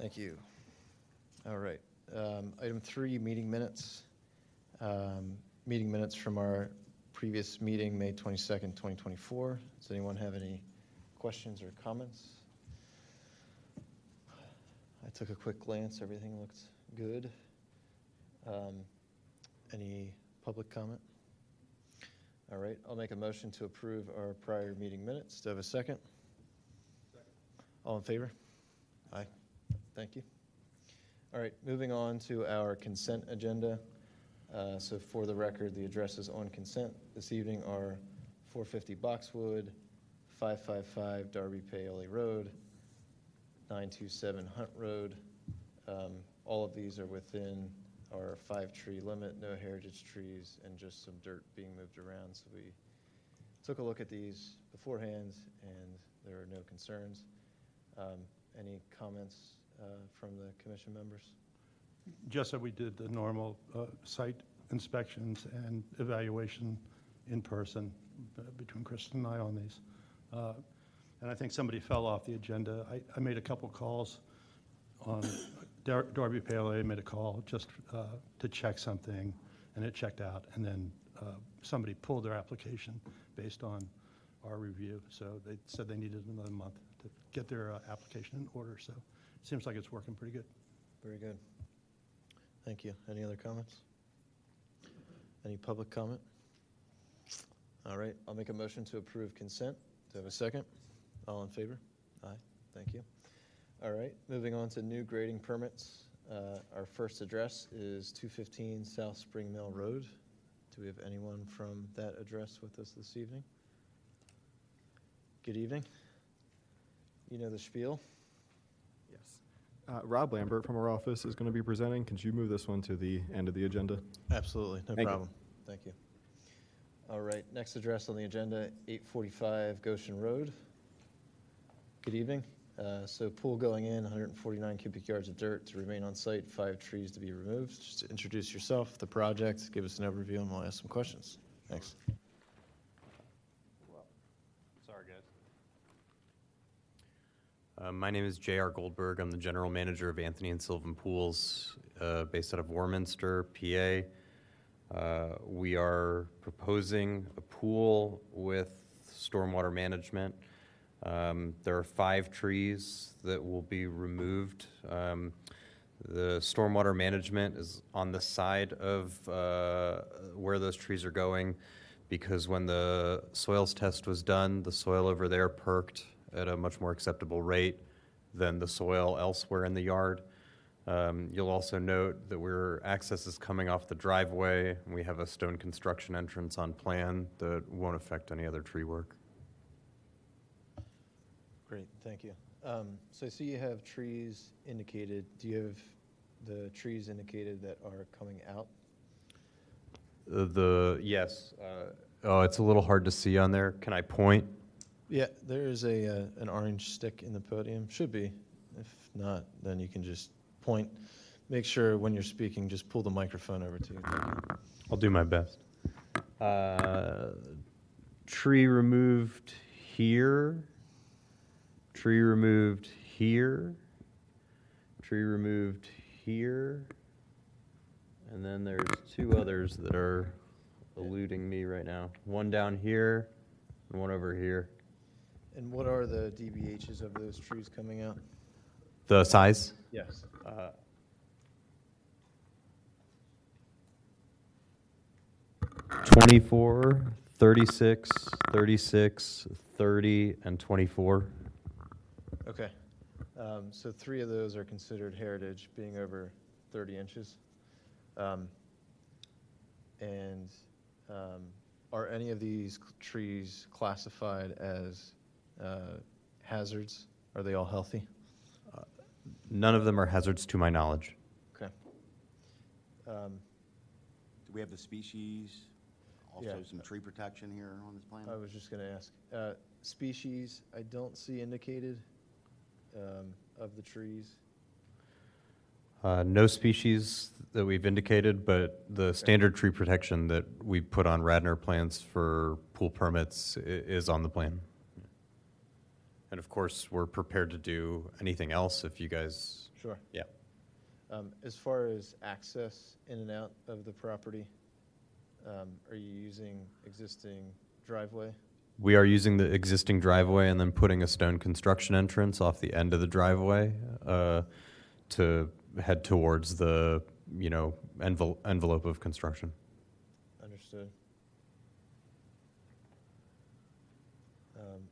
Thank you. All right. Item 3, meeting minutes. Meeting minutes from our previous meeting, May 22nd, 2024. Does anyone have any questions or comments? I took a quick glance. Everything looked good. Any public comment? All right. I'll make a motion to approve our prior meeting minutes. Do I have a second? Second. All in favor? Aye. Thank you. All right. Moving on to our consent agenda. So for the record, the addresses on consent this evening are 450 Boxwood, 555 Darby Paoli Road, 927 Hunt Road. All of these are within our 5-tree limit, no heritage trees, and just some dirt being moved around. So we took a look at these beforehand, and there are no concerns. Any comments from the commission members? Just that we did the normal site inspections and evaluation in person between Kristen and I on these. And I think somebody fell off the agenda. I made a couple calls on Darby Paoli. Made a call just to check something, and it checked out. And then somebody pulled their application based on our review. So they said they needed another month to get their application in order. So it seems like it's working pretty good. Very good. Thank you. Any other comments? Any public comment? All right. I'll make a motion to approve consent. Do I have a second? All in favor? Aye. Thank you. All right. Moving on to new grading permits. Our first address is 215 South Spring Mill Road. Do we have anyone from that address with us this evening? Good evening. You know the spiel. Rob Lambert from our office is going to be presenting. Could you move this one to the end of the agenda? Absolutely, no problem. Thank you. All right, next address on the agenda, 845 Goshen Road. Good evening. So pool going in, 149 cubic yards of dirt to remain on site, 5 trees to be removed. Just to introduce yourself, the project, give us an overview, and we'll ask some questions. Thanks. Sorry, guys. My name is J.R. Goldberg. I'm the general manager of Anthony and Sylvan Pools, based out of Warminster, PA. We are proposing a pool with stormwater management. There are 5 trees that will be removed. The stormwater management is on the side of where those trees are going, because when the soils test was done, the soil over there perked at a much more acceptable rate than the soil elsewhere in the yard. You'll also note that access is coming off the driveway. We have a stone construction entrance on plan that won't affect any other tree work. Great, thank you. So I see you have trees indicated. Do you have the trees indicated that are coming out? Yes. It's a little hard to see on there. Can I point? Yeah, there is an orange stick in the podium. Should be. If not, then you can just point. Make sure when you're speaking, just pull the microphone over to you. I'll do my best. Tree removed here. Tree removed here. Tree removed here. And then there's 2 others that are eluding me right now. One down here and one over here. And what are the DBHs of those trees coming out? The size? Yes. 24, 36, 36, 30, and 24. Okay. So 3 of those are considered heritage, being over 30 inches. Are any of these trees classified as hazards? Are they all healthy? None of them are hazards to my knowledge. Okay. Do we have the species? Also Yeah. some tree protection here on this plan? I was just going to ask. Species, I don't see indicated of the trees. No species that we've indicated, but the standard tree protection that we put on Radnor plans for pool permits is on the plan. And of course, we're prepared to do anything else if you guys Sure. Yeah. As far as access in and out of the property, are you using existing driveway? We are using the existing driveway and then putting a stone construction entrance off the end of the driveway to head towards the, envelope of construction. Understood.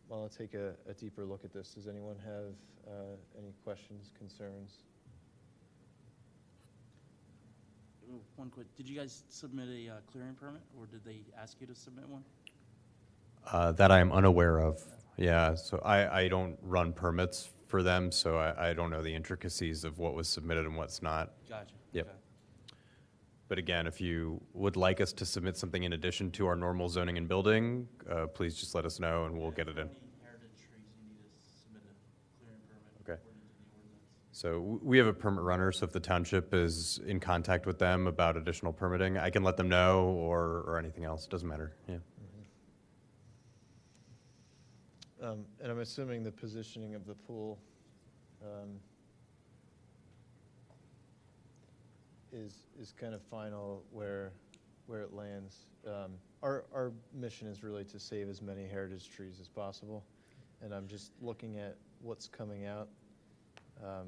Well, I'll take a deeper look at this. Does anyone have any questions, concerns? One quick, did you guys submit a clearing permit, or did they ask you to submit one? That I am unaware of. Yeah, so I don't run permits for them, so I don't know the intricacies of what was submitted and what's not. Gotcha. Yep. Okay. But again, if you would like us to submit something in addition to our normal zoning and building, please just let us know and we'll get it in. For any heritage trees, you need to submit a clearing permit Okay. according to the ordinance. So we have a permit runner, so if the township is in contact with them about additional permitting, I can let them know or anything else, doesn't matter, yeah. And I'm assuming the positioning of the pool is kind of final where it lands. Our mission is really to save as many heritage trees as possible, and I'm just looking at what's coming out. I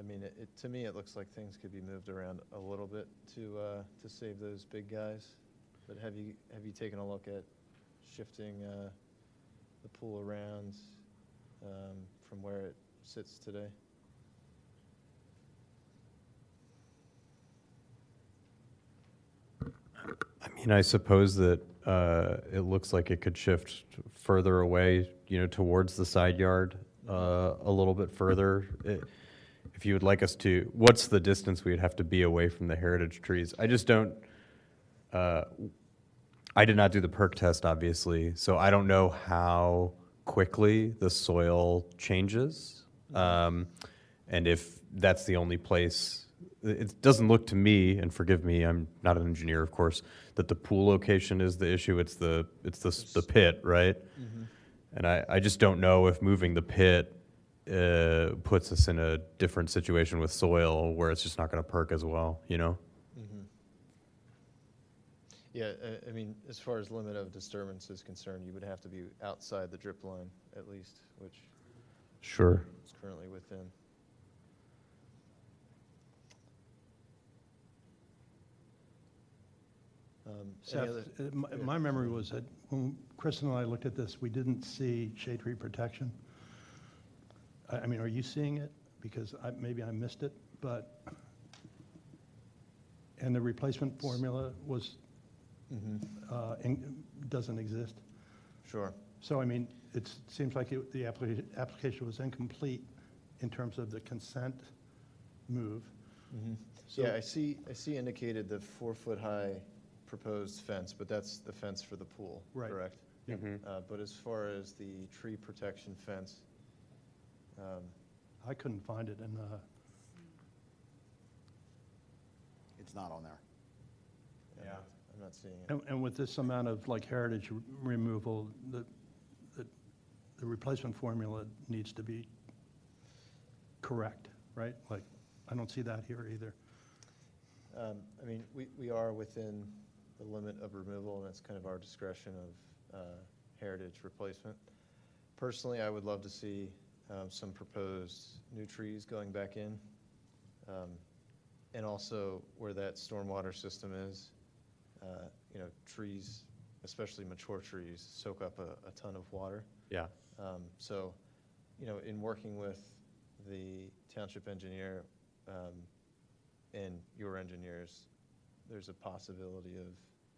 mean, to me, it looks like things could be moved around a little bit to save those big guys. But have you taken a look at shifting the pool around from where it sits today? I mean, I suppose that it looks like it could shift further away, towards the side yard a little bit further. If you would like us to, what's the distance we would have to be away from the heritage trees? I just don't, I did not do the perk test, obviously, so I don't know how quickly the soil changes. And if that's the only place, it doesn't look to me, and forgive me, I'm not an engineer, of course, that the pool location is the issue. It's the pit, right? Mm-hmm. And I just don't know if moving the pit puts us in a different situation with soil where it's just not going to perk as well, Mm-hmm. Yeah, I mean, as far as limit of disturbance is concerned, you would have to be outside the drip line at least, which Sure. is currently within. Any Seth, other- my memory was that when Chris and I looked at this, we didn't see shade tree protection. I mean, are you seeing it? Because maybe I missed it, but, and the replacement formula was, doesn't exist. Sure. So, I mean, it seems like the application was incomplete in terms of the consent move. So- Yeah, I see indicated the 4-foot-high proposed fence, but that's the fence for the pool, Right. correct? Mhm. But as far as the tree protection fence, I couldn't find it in, It's not on there. I'm not seeing it. and with this amount of like heritage removal, the replacement formula needs to be correct, right? Like, I don't see that here either. I mean, we are within the limit of removal, and it's kind of our discretion of heritage replacement. Personally, I would love to see some proposed new trees going back in, and also where that stormwater system is, trees, especially mature trees, soak up a ton of water. Yeah. So, in working with the township engineer and your engineers, there's a possibility of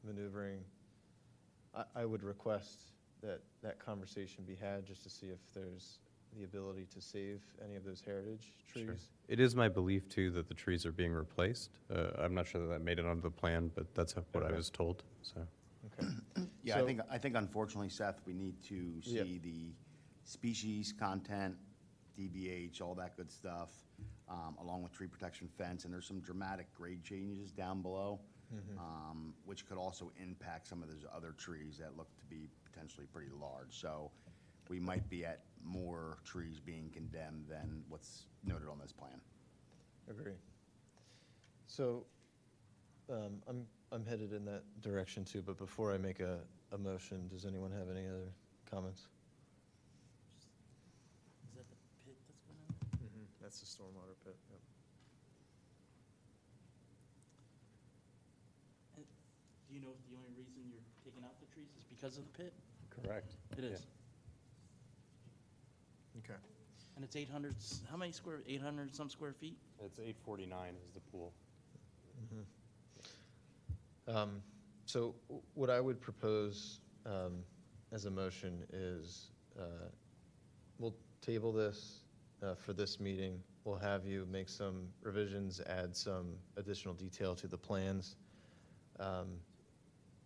maneuvering. I would request that conversation be had just to see if there's the ability to save any of those heritage trees. Sure. It is my belief, too, that the trees are being replaced. I'm not sure that made it onto the plan, but that's what I Okay. was told, so. Okay. Yeah, So- I think unfortunately, Seth, we need to Yeah. see the species, content, DBH, all that good stuff, along with tree protection fence, and there's some dramatic grade changes down below, which could also impact some of those other trees that look to be potentially pretty large. So we might be at more trees being condemned than what's noted on this plan. Agree. So, I'm headed in that direction too, but before I make a motion, does anyone have any other comments? Is that the pit that's been in there? That's the stormwater pit, yep. And do you know if the only reason you're taking out the trees is because of the pit? Correct. It is. Okay. And it's 800, how many square, 800 some square feet? It's 849 is the pool. So what I would propose as a motion is we'll table this for this meeting. We'll have you make some revisions, add some additional detail to the plans,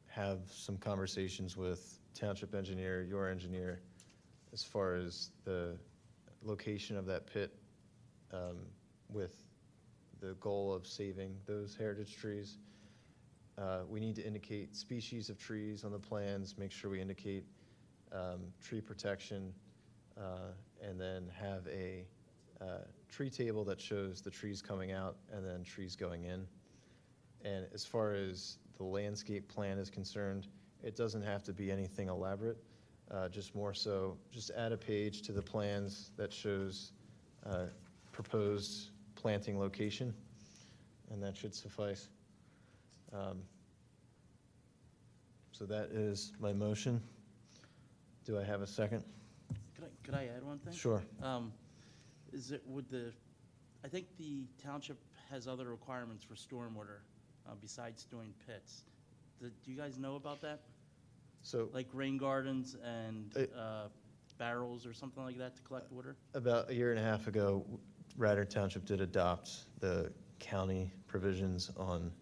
have some conversations with township engineer, your engineer, as far as the location of that pit with the goal of saving those heritage trees. We need to indicate species of trees on the plans, make sure we indicate tree protection, and then have a tree table that shows the trees coming out and then trees going in. And as far as the landscape plan is concerned, it doesn't have to be anything elaborate, just more so, just add a page to the plans that shows proposed planting location, and that should suffice. So that is my motion. Do I have a second? Could I add one thing? Sure. Is it, I think the township has other requirements for stormwater besides doing pits. Do you guys know about that? So Like rain gardens and Uh, barrels or something like that to collect water? about a year and a half ago, Radnor Township did adopt the county provisions on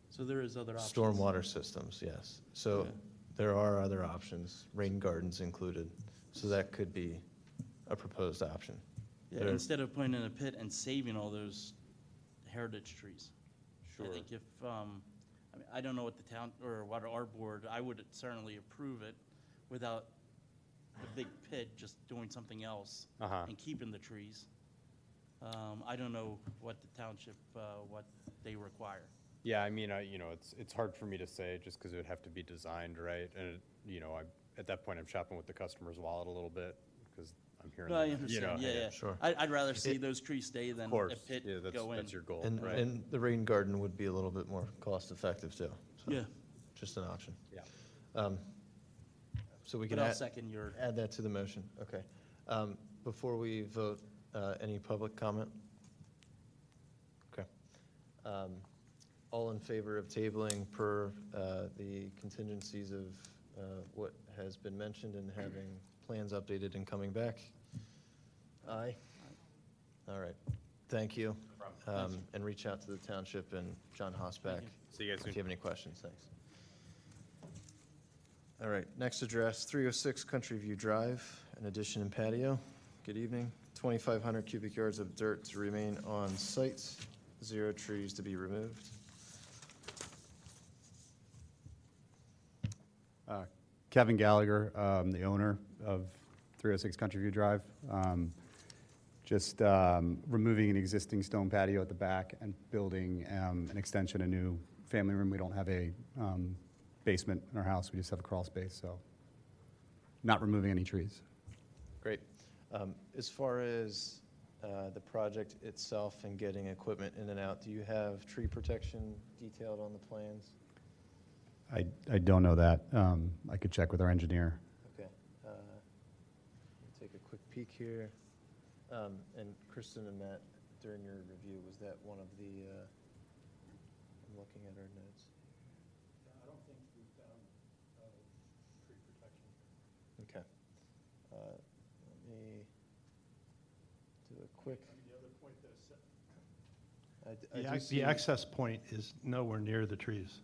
So there is other options. stormwater systems, yes. So Okay. there are other options, rain gardens included. So that could be a proposed option. Yeah, There- instead of putting in a pit and saving all those heritage trees. Sure. I think if, I mean, I don't know what the town, or what our board, I would certainly approve it without a big pit, just doing something else Uh-huh. and keeping the trees. I don't know what the township, what they require. Yeah, I mean, it's hard for me to say just because it would have to be designed, right? And, at that point, I'm shopping with the customer's wallet a little bit because I'm hearing. No, I that, understand, yeah. Sure. I'd rather see those trees stay than Of a course, pit yeah, go in. that's your goal, And, right? and the rain garden would be a little bit more cost-effective too. So Yeah, just an option. Yeah. So we can but I'll add second your, add that to the motion, okay. Before we vote, any public comment? Okay. All in favor of tabling per the contingencies of what has been mentioned and having plans updated and coming back? Aye? All right, thank you. And reach out to the township and John Hosback you. See you guys if soon. you have any questions, thanks. All right, next address, 306 Country View Drive, an addition and patio. Good evening. 2,500 cubic yards of dirt to remain on site, 0 trees to be removed. Kevin Gallagher, the owner of 306 Country View Drive. Just removing an existing stone patio at the back and building an extension, a new family room. We don't have a basement in our house. We just have a crawl space, so not removing any trees. Great. As far as the project itself and getting equipment in and out, do you have tree protection detailed on the plans? I don't know that. I could check with our engineer. Okay. Let me take a quick peek here. And Kristen and Matt, during your review, was that one of the, I'm looking at our notes. I don't think we found tree protection. Okay. Let me do a quick. The other point I do see- the access point is nowhere near the trees.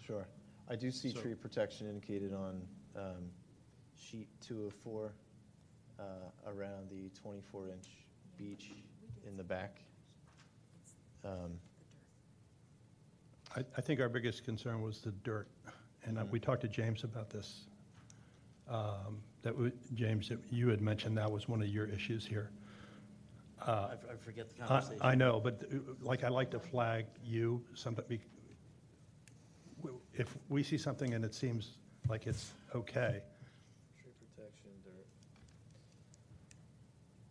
Sure. I do see So- tree protection indicated on sheet 2 of 4 around the 24-inch beach in the back. I think our biggest concern was the dirt, and we talked to James about this. James, that you had mentioned that was one of your issues here. I forget the conversation. I know, but like, I like to flag you, somebody, if we see something and it seems like it's okay, Tree protection, dirt.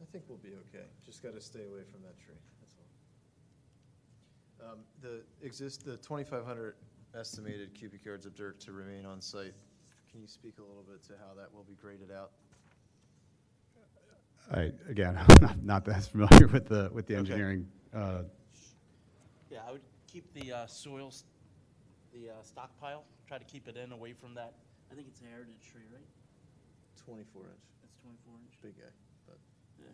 I think we'll be okay. Just got to stay away from that tree, that's all. The 2,500 estimated cubic yards of dirt to remain on site. Can you speak a little bit to how that will be graded out? Again, I'm not as familiar with the engineering. Yeah, I would keep the soils, the stockpile, try to keep it in away from that. I think it's a heritage tree, right? 24 inch, It's 24 inch. big guy, but Yeah.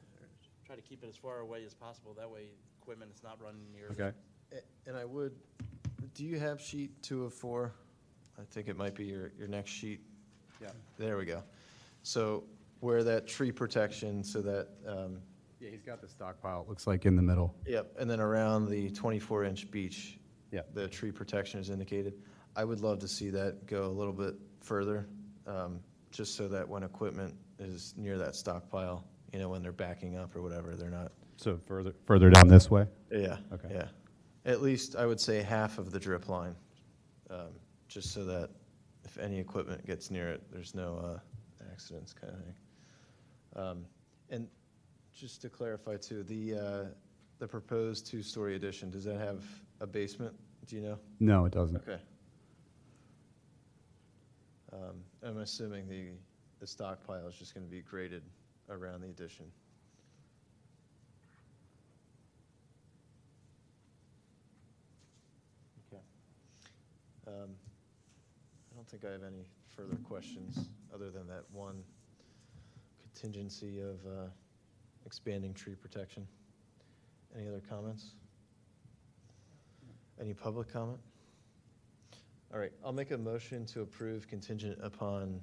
Try to keep it as far away as possible. That way equipment is not running near. Okay. And I would, do you have sheet 2 of 4? I think it might be your next sheet. Yeah. There we go. So where that tree protection, so that, Yeah, he's got the stockpile, it looks like in the middle. yep, and then around the 24-inch beach, Yeah. the tree protection is indicated. I would love to see that go a little bit further, just so that when equipment is near that stockpile, you know, when they're backing up or whatever, they're not. So further down this way? Yeah. Okay. Yeah. At least, I would say half of the drip line, just so that if any equipment gets near it, there's no accidents kind of thing. And just to clarify too, the proposed 2-story addition, does that have a basement? Do you know? No, it doesn't. Okay. I'm assuming the stockpile is just going to be graded around the addition. Okay. I don't think I have any further questions other than that one contingency of expanding tree protection. Any other comments? Any public comment? All right, I'll make a motion to approve contingent upon,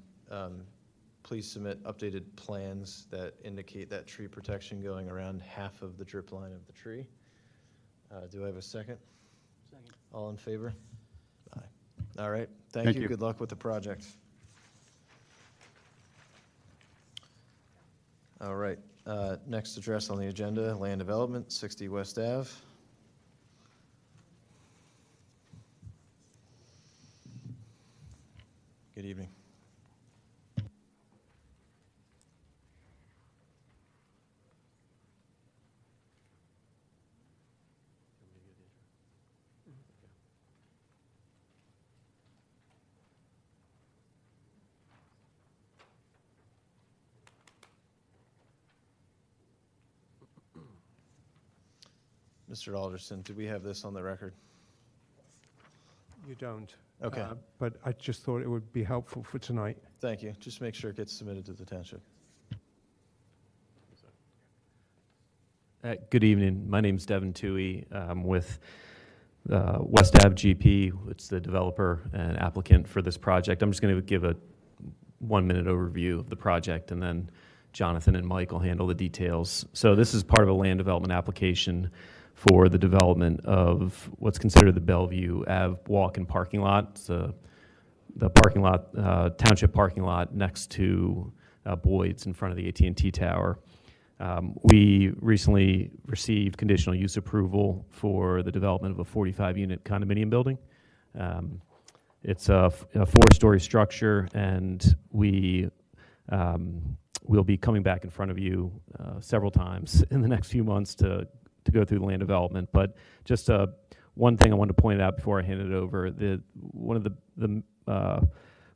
please submit updated plans that indicate that tree protection going around half of the drip line of the tree. Do I have a second? Second. All in favor? Aye. All right, thank you. you. Good luck with the project. All right, next address on the agenda, land development, 60 West Ave. Good evening. Mr. Alderson, do we have this on the record? You don't. Okay. But I just thought it would be helpful for tonight. Thank you. Just make sure it gets submitted to the township. Good evening. My name's Devin Toohey. I'm with West Ave GP. It's the developer and applicant for this project. I'm just going to give a 1-minute overview of the project, and then Jonathan and Mike will handle the details. So this is part of a land development application for the development of what's considered the Bellevue Ave walk and parking lot. It's the parking lot, township parking lot next to Boyd's in front of the AT&T Tower. We recently received conditional use approval for the development of a 45-unit condominium building. It's a 4-story structure, and we will be coming back in front of you several times in the next few months to go through the land development. But just one thing I wanted to point out before I hand it over, one of the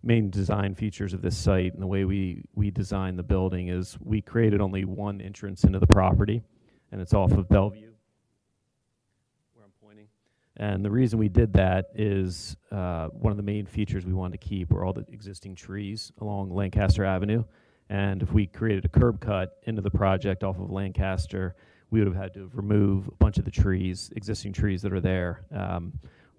main design features of this site and the way we designed the building is we created only one entrance into the property, and it's off of Bellevue, where I'm pointing. And the reason we did that is one of the main features we wanted to keep were all the existing trees along Lancaster Avenue. And if we created a curb cut into the project off of Lancaster, we would have had to remove a bunch of the trees, existing trees that are there.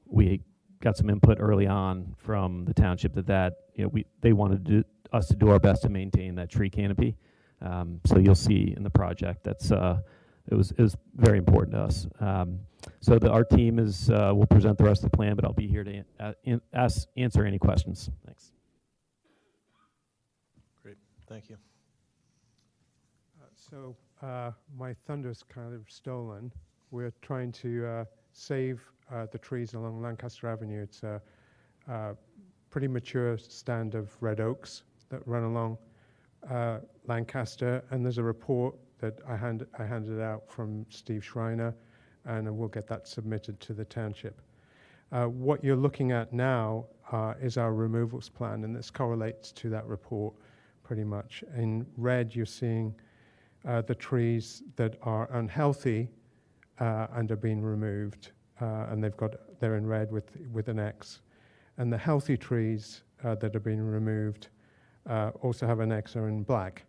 We got some input early on from the township they wanted us to do our best to maintain that tree canopy. So you'll see in the project it was very important to us. So our team will present the rest of the plan, but I'll be here to answer any questions. Thanks. Thank you. My thunder's kind of stolen. We're trying to save the trees along Lancaster Avenue. It's a pretty mature stand of red oaks that run along Lancaster, and there's a report that I handed out from Steve Schreiner, and we'll get that submitted to the township. What you're looking at now is our removals plan, and this correlates to that report pretty much. In red, you're seeing the trees that are unhealthy and are being removed, and they're in red with an X. And the healthy trees that are being removed also have an X, are in black.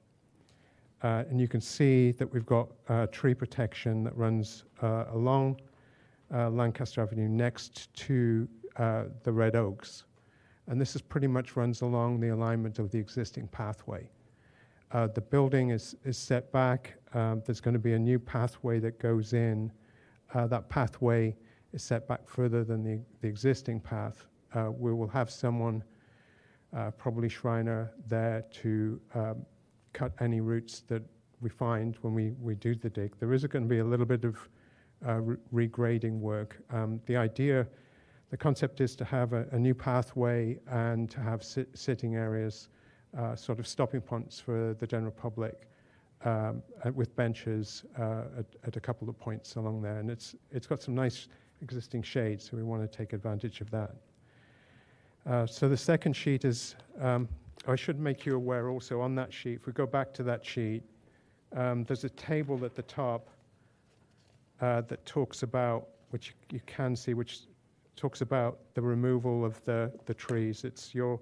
And you can see that we've got tree protection that runs along Lancaster Avenue next to the red oaks. And this is pretty much runs along the alignment of the existing pathway. The building is set back. There's going to be a new pathway that goes in. That pathway is set back further than the existing path. We will have someone, probably Schreiner, there to cut any roots that we find when we do the dig. There is going to be a little bit of regrading work. The concept is to have a new pathway and to have sitting areas, sort of stopping points for the general public, with benches at a couple of points along there. And it's got some nice existing shades, so we want to take advantage of that. So the second sheet is, I should make you aware also on that sheet, if we go back to that sheet, there's a table at the top that talks about, which you can see, which talks about the removal of the trees. It's your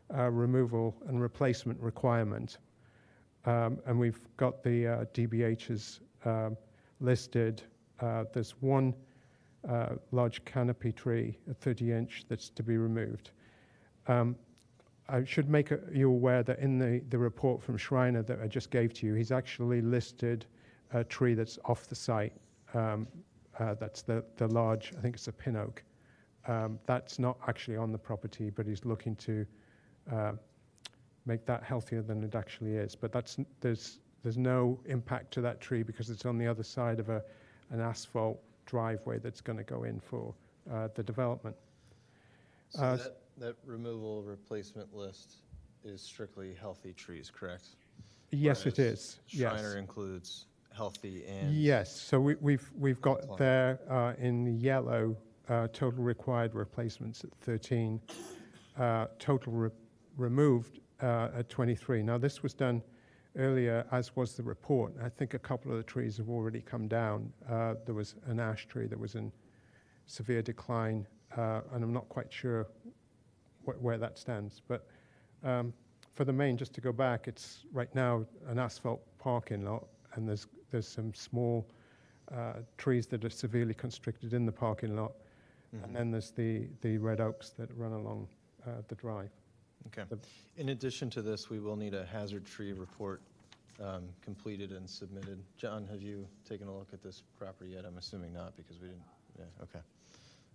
removal and replacement requirement. And we've got the DBHs listed. There's one large canopy tree, a 30-inch, that's to be removed. I should make you aware that in the report from Schreiner that I just gave to you, he's actually listed a tree that's off the site. That's the large, I think it's a pin oak. That's not actually on the property, but he's looking to make that healthier than it actually is. But there's no impact to that tree because it's on the other side of an asphalt driveway that's going to go in for the development. So that removal replacement list is strictly healthy trees, correct? Yes, it is. Schreiner Yes. includes healthy and... Yes. So we've got there in the yellow total required replacements at 13, total removed at 23. Now this was done earlier, as was the report. I think a couple of the trees have already come down. There was an ash tree that was in severe decline, and I'm not quite sure where that stands. But for the main, just to go back, it's right now an asphalt parking lot, and there's some small trees that are severely constricted in the parking lot, and then there's the red oaks that run along the drive. Okay. In addition to this, we will need a hazard tree report completed and submitted. John, have you taken a look at this property yet? I'm assuming not, because we didn't. Yeah. Okay.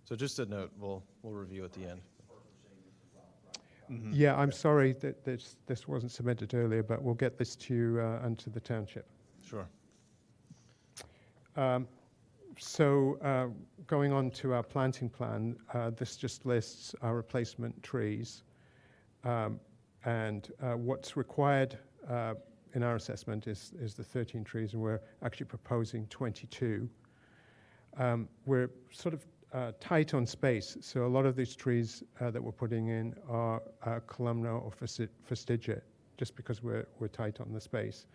So just a note, we'll review at the end. Yeah, I'm sorry that this wasn't submitted earlier, but we'll get this to you and to the township. Sure. So going on to our planting plan, this just lists our replacement trees. And what's required in our assessment is the 13 trees, and we're actually proposing 22. We're sort of tight on space, so a lot of these trees that we're putting in are columnar or fastigiate, just because we're tight on the space.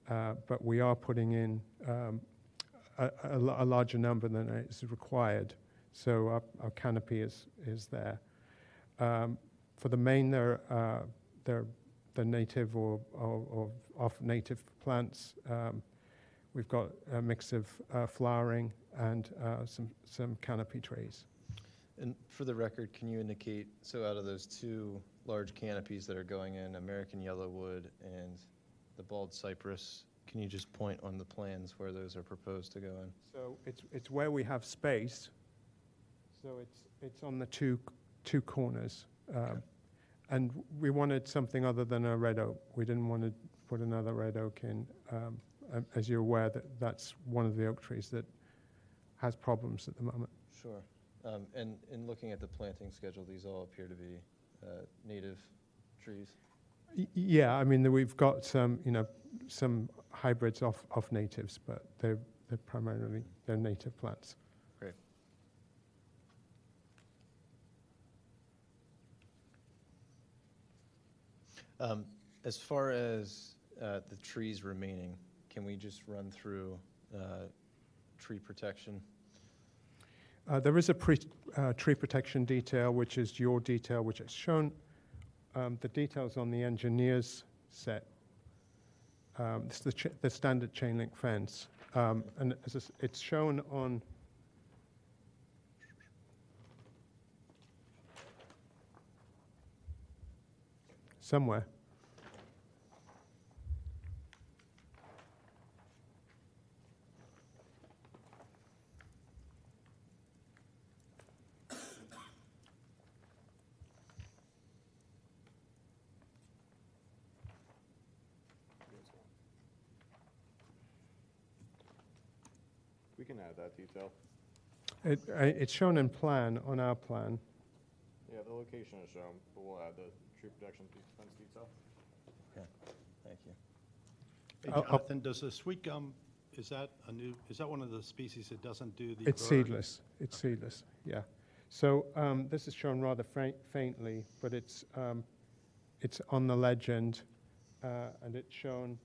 But we are putting in a larger number than is required, so our canopy is there. For the main, they're native or off-native plants. We've got a mix of flowering and some canopy trees. And for the record, can you indicate, so out of those two large canopies that are going in, American Yellowwood and the bald cypress, can you just point on the plans where those are proposed to go in? So it's where we have space. So it's on the two corners. Okay. And we wanted something other than a red oak. We didn't want to put another red oak in. As you're aware, that's one of the oak trees that has problems at the moment. Sure. And in looking at the planting schedule, these all appear to be native trees? Yeah, I mean, we've got some, some hybrids off natives, but they're primarily, they're native plants. Great. As far as the trees remaining, can we just run through tree protection? There is a tree protection detail, which is your detail, which is shown. The details on the engineer's set. This is the standard chain link fence. And it's shown on somewhere. We can add that detail. It's shown in plan, on our plan. Yeah, the location is shown, but we'll add the tree protection fence detail. Okay, thank you. Hey, I'll- Jonathan, does the sweet gum, is that one of the species that doesn't do the? It's burn? seedless. It's seedless, yeah. So this is shown rather faintly, but it's on the legend, and it's shown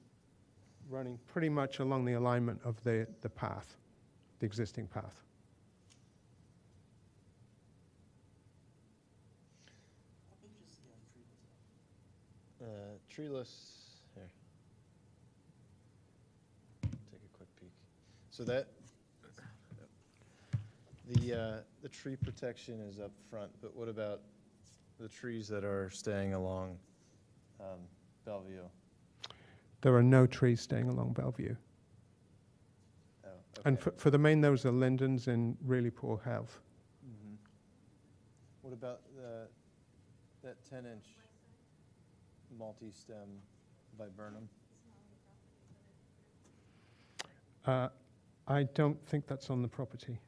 running pretty much along the alignment of the path, the existing path. Treeless, here. Take a quick peek. So that, the tree protection is up front, but what about the trees that are staying along Bellevue? There are no trees staying along Bellevue. Oh, And okay. for the main, those are lindens in really poor health. Mhm. What about that 10-inch multi-stem viburnum? I don't think that's on the property.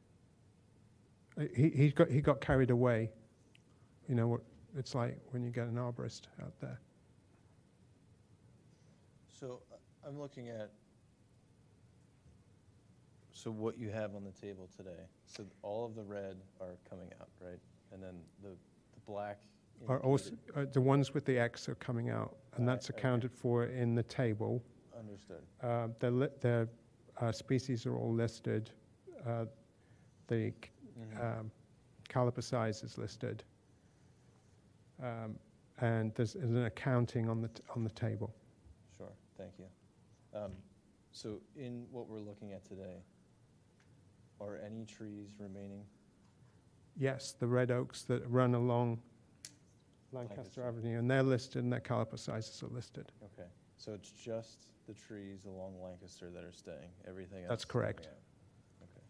He got carried away. You know what it's like when you get an arborist out there. So I'm looking at, so what you have on the table today. So all of the red are coming out, right? And then the black. Are also the ones with the X are coming out, and Right, that's okay. accounted for in the table. Understood. The species are all listed. The caliper size is listed, and there's an accounting on the table. Sure, thank you. So in what we're looking at today, are any trees remaining? Yes, the red oaks that run along Lancaster Lancaster. Avenue, and they're listed, and their caliper sizes are listed. Okay, so it's just the trees along Lancaster that are staying, everything else? That's is coming correct. out. Okay.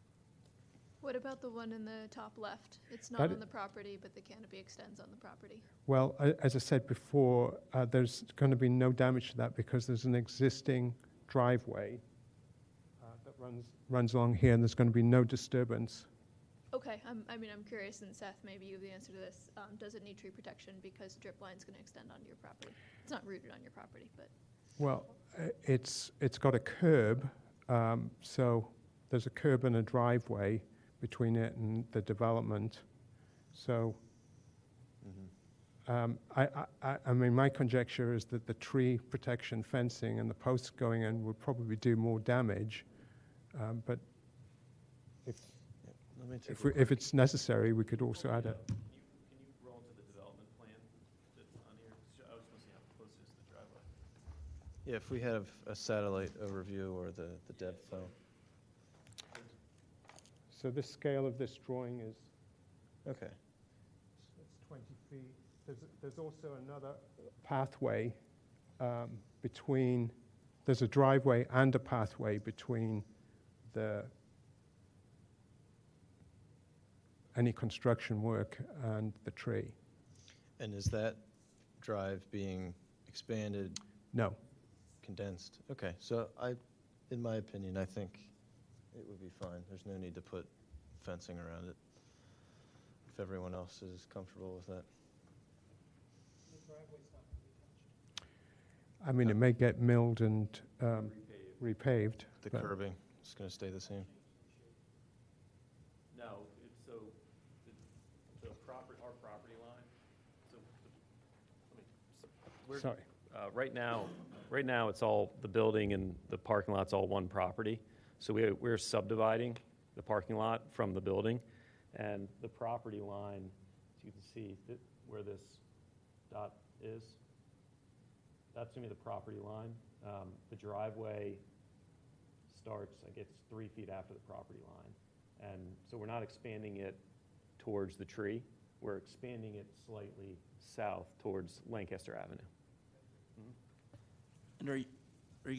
What about the one in the top left? It's not That on i- the property, but the canopy extends on the property. Well, as I said before, there's going to be no damage to that because there's an existing driveway that runs along here, and there's going to be no disturbance. Okay, I'm curious, and Seth, maybe you have the answer to this. Does it need tree protection because the drip line's going to extend onto your property? It's not rooted on your property, but Well, it's got a curb, so there's a curb and a driveway between it and the development. So, I mean, my conjecture is that the tree protection fencing and the posts going in would probably do more damage. But Let me take a if it's necessary, we could also add it. Can you roll to the development plan that's on here? I was supposed to see how close it is to the driveway. Yeah, if we have a satellite overview or the dev file. So the scale of this drawing is Okay. it's 20 feet. There's also another pathway between. There's a driveway and a pathway between any construction work and the tree. And is that drive being expanded, No. condensed? Okay, so in my opinion, I think it would be fine. There's no need to put fencing around it, if everyone else is comfortable with that. I mean, it may get milled and repaved. The but- curbing is going to stay the same. No, so our property line, Sorry. right now, it's all, the building and the parking lot's all one property. So we're subdividing the parking lot from the building, and the property line, as you can see, where this dot is, that's gonna be the property line. The driveway starts, I guess, 3 feet after the property line. And so we're not expanding it towards the tree, we're expanding it slightly south towards Lancaster Avenue. And are you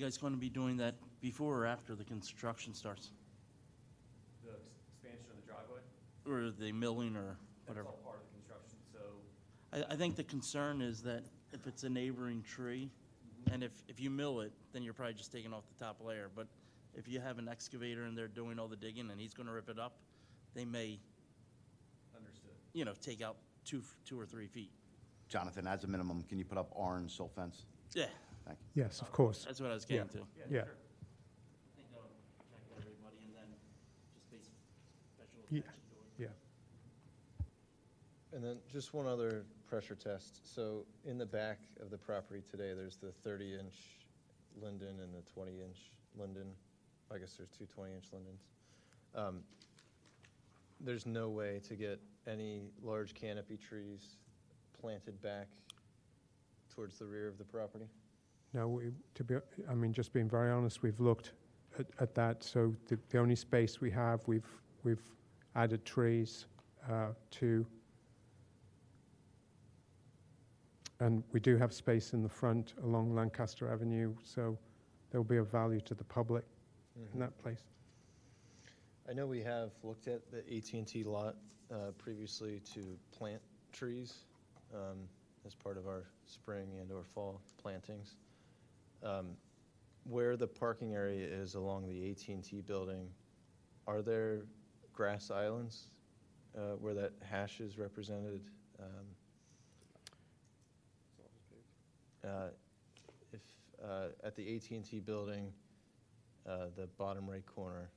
guys going to be doing that before or after the construction starts? The expansion of the driveway? Or the milling or whatever? That's all part of the construction, so. I think the concern is that if it's a neighboring tree, and if you mill it, then you're probably just taking off the top layer. But if you have an excavator in there doing all the digging and he's gonna rip it up, they may, Understood. take out two or 3 feet. Jonathan, as a minimum, can you put up orange silt fence? Yeah, Thank you. Yes, of course. that's what I was getting to. Yeah. I think that'll protect everybody and then just basic special Yeah. attention to it. Yeah. And then just one other pressure test. So in the back of the property today, there's the 30-inch linden and the 20-inch linden. I guess there's two 20-inch lindens. There's no way to get any large canopy trees planted back towards the rear of the property? No, just being very honest, we've looked at that. So the only space we have, we've added trees to, and we do have space in the front along Lancaster Avenue, so there will be a value to the public in that place. I know we have looked at the AT&T lot previously to plant trees as part of our spring and/or fall plantings. Where the parking area is along the AT&T building, are there grass islands where that hash is represented? If at the AT&T building, the bottom right corner,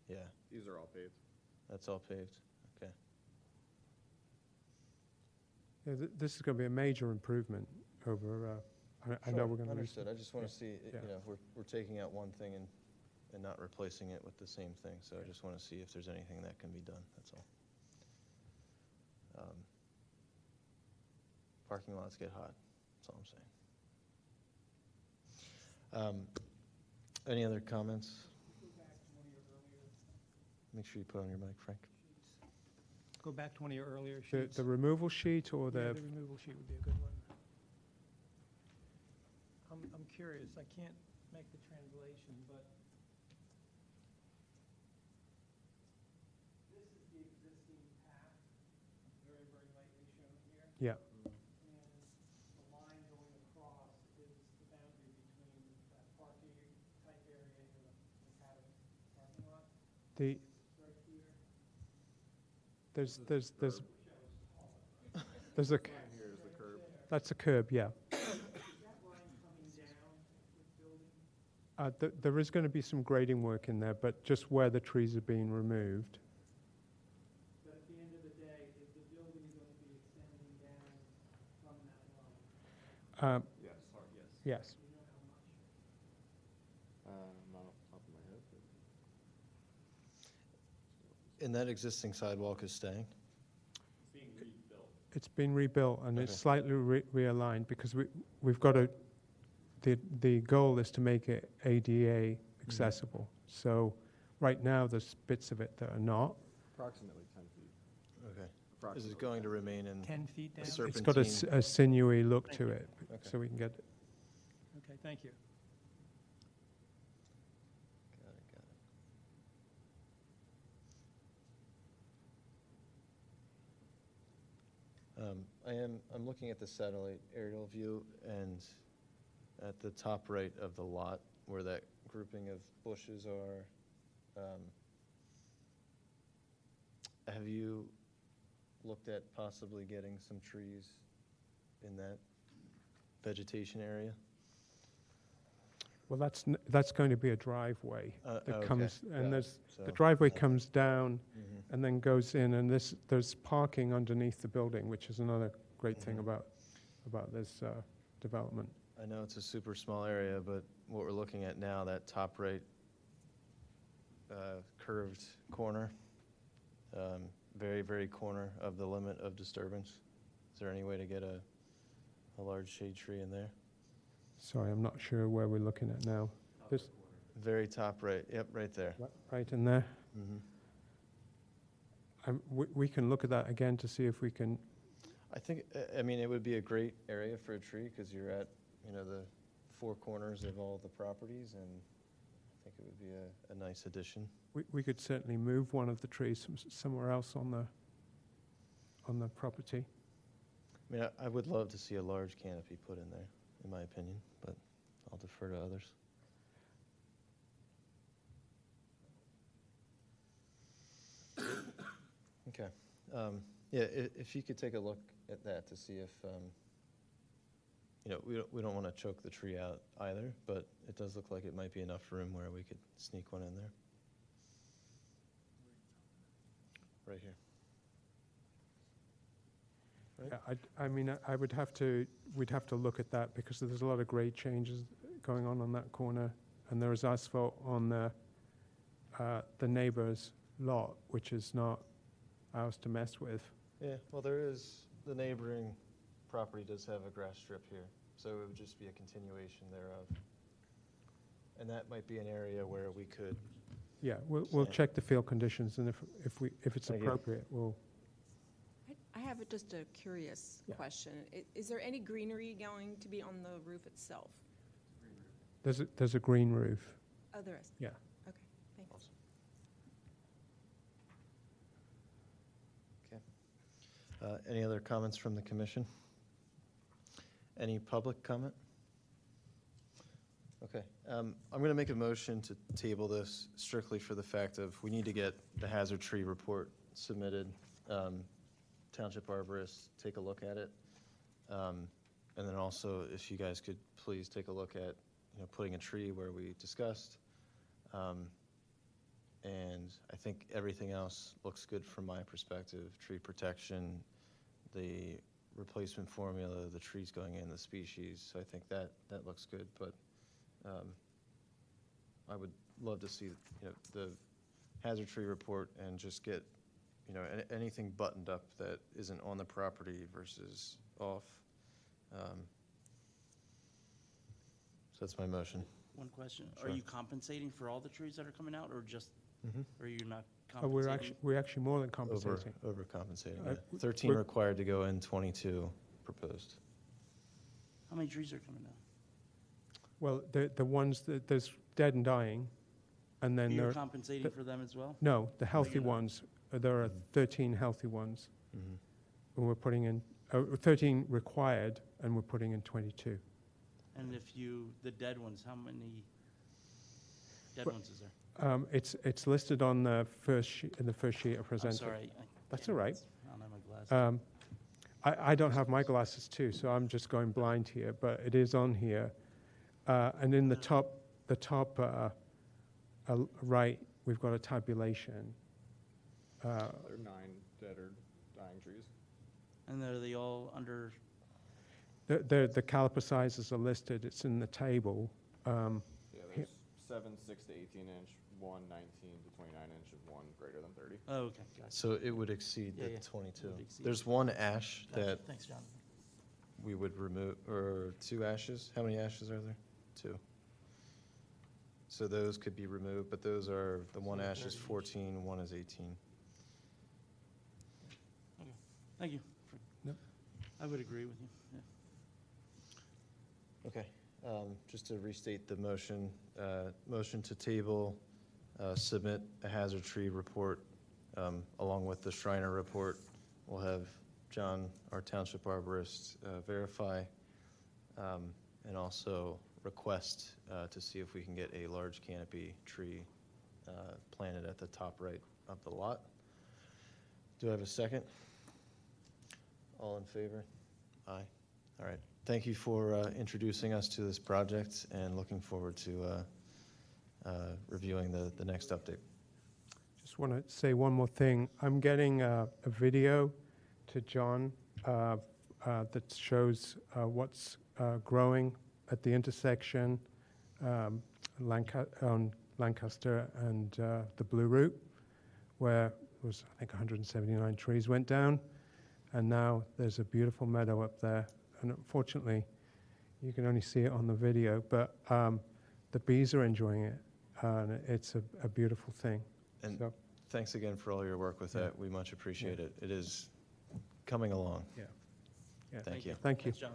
yeah, These are all paved. that's all paved. Okay. Yeah, this is going to be a major improvement over, I know Sure, we're going to. understood. I just want to see, Yeah. we're taking out one thing and not replacing it with the same thing. So I just want to see if there's anything that can be done, that's all. Parking lots get hot, that's all I'm saying. Any other comments? Make sure you put on your mic, Frank. Go back to one of your earlier The, sheets. the removal sheet or Yeah, the, the removal sheet would be a good one. I'm curious, I can't make the translation, but this is the existing path, very, very lightly shown here. yeah, And the line going across is the boundary between that parking type area and the cabin parking lot. the, Right here. there's a, that's a curb, yeah. There is going to be some grading work in there, but just where the trees are being removed. But at the end of the day, is the building going to be extending down from that line? Yes. Yes. Do you know how much? Not off the top of my head. And that existing sidewalk is staying? It's been rebuilt and it's Okay. slightly realigned because we've got the goal is to make it ADA accessible. So right now there's bits of it that are not. Approximately 10 feet. Okay. Is it going to remain in 10 feet down? a It's got a serpentine? sinewy look to it, Okay. so we can get it. Okay, thank you. Got it. I'm looking at the satellite aerial view, and at the top right of the lot, where that grouping of bushes are, have you looked at possibly getting some trees in that vegetation area? Well, that's going to be a driveway that Okay, comes, got and it. the So, driveway okay. comes down Mhm. and then goes in, and there's parking underneath the building, which is another great thing Mhm. about this development. I know it's a super small area, but what we're looking at now, that top right curved corner, very, very corner of the limit of disturbance. Is there any way to get a large shade tree in there? Sorry, I'm not sure where we're looking at now. This, Very top right, yep, right there. right in there? Mhm. We can look at that again to see if we can, I think, I mean, it would be a great area for a tree, because you're at, the four corners of all the properties, and I think it would be a nice addition. we could certainly move one of the trees from somewhere else on the property. I mean, I would love to see a large canopy put in there, in my opinion, but I'll defer to others. Okay. Yeah, if you could take a look at that to see if, we don't want to choke the tree out either, but it does look like it might be enough room where we could sneak one in there. Right here. Right? Yeah, I mean, we'd have to look at that because there's a lot of grade changes going on that corner, and there is asphalt on the neighbor's lot, which is not ours to mess with. Yeah, well, the neighboring property does have a grass strip here, so it would just be a continuation thereof. And that might be an area where we could, Yeah, we'll So- check the field conditions, and if it's Thank you. appropriate, we'll. I have just a curious Yeah. question. Is there any greenery going to be on the roof itself? There's a green roof. Oh, there is? Yeah. Okay, thanks. any other comments from the commission? Any public comment? Okay, I'm going to make a motion to table this strictly for the fact of we need to get the hazard tree report submitted. Township arborists take a look at it. And then also, if you guys could please take a look at, putting a tree where we discussed. And I think everything else looks good from my perspective. Tree protection, the replacement formula, the trees going in, the species. So I think that looks good. But I would love to see, the hazard tree report and just get, anything buttoned up that isn't on the property versus off. So that's my motion. One question. Sure. Are you compensating for all the trees that are coming out, or just, or are you not Oh, compensating? we're actually more than compensating. Overcompensating, Uh, yeah. 13 we're- required to go in, 22 proposed. How many trees are coming out? Well, the ones that there's dead and dying, and then You're there. compensating for them as well? No, the healthy you're not. ones. There are 13 healthy ones, Mhm. and we're putting in 13 required, and we're putting in 22. And the dead ones, how many dead Well, ones is there? It's listed on the first sheet I I'm presented. sorry. That's all right. I don't have my glasses. I don't have my glasses too, so I'm just going blind here, but it is on here. And in the top right, we've got a tabulation. There are 9 dead or dying trees. And are they all under, The caliper sizes are listed. It's in the table. Yeah, Here. there's 7 6 to 18 inch, 1 19 to 29 inch, and 1 greater than 30. oh, okay, gotcha. So it would exceed Yeah, the yeah. 22. It would exceed. There's one ash Gotcha. that Thanks, John. we would remove, or 2 ashes? How many ashes are there? 2. So those could be removed, but those are, the one So ash is 30 each. 14, one is 18. Thank you. Yep. I would agree with you, yeah. Okay, just to restate the motion, motion to table, submit a hazard tree report along with the Shriner report. We'll have John, our township arborist, verify and also request to see if we can get a large canopy tree planted at the top right of the lot. Do I have a second? All in favor? Aye. All right. Thank you for introducing us to this project and looking forward to reviewing the next update. Just want to say one more thing. I'm getting a video to John that shows what's growing at the intersection on Lancaster and the Blue Route, where it was, I think, 179 trees went down, and now there's a beautiful meadow up there. And unfortunately, you can only see it on the video, but the bees are enjoying it, and it's a beautiful thing. And So, thanks again for all your work with that. We much appreciate it. It is coming along. yeah. Yeah. Thank you. Thank you. Thanks, John.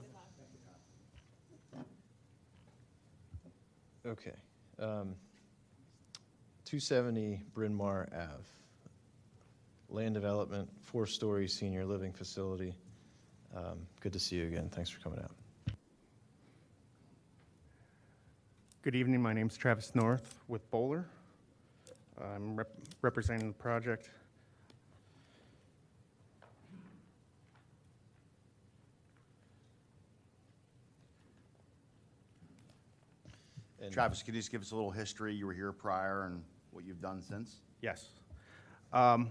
Okay. 270 Bryn Mawr Ave. Land development, 4-story senior living facility. Good to see you again. Thanks for coming out. Good evening. My name's Travis North with Bowler. I'm representing the project. And Travis, could you just give us a little history? You were here prior and what you've done since? Yes. So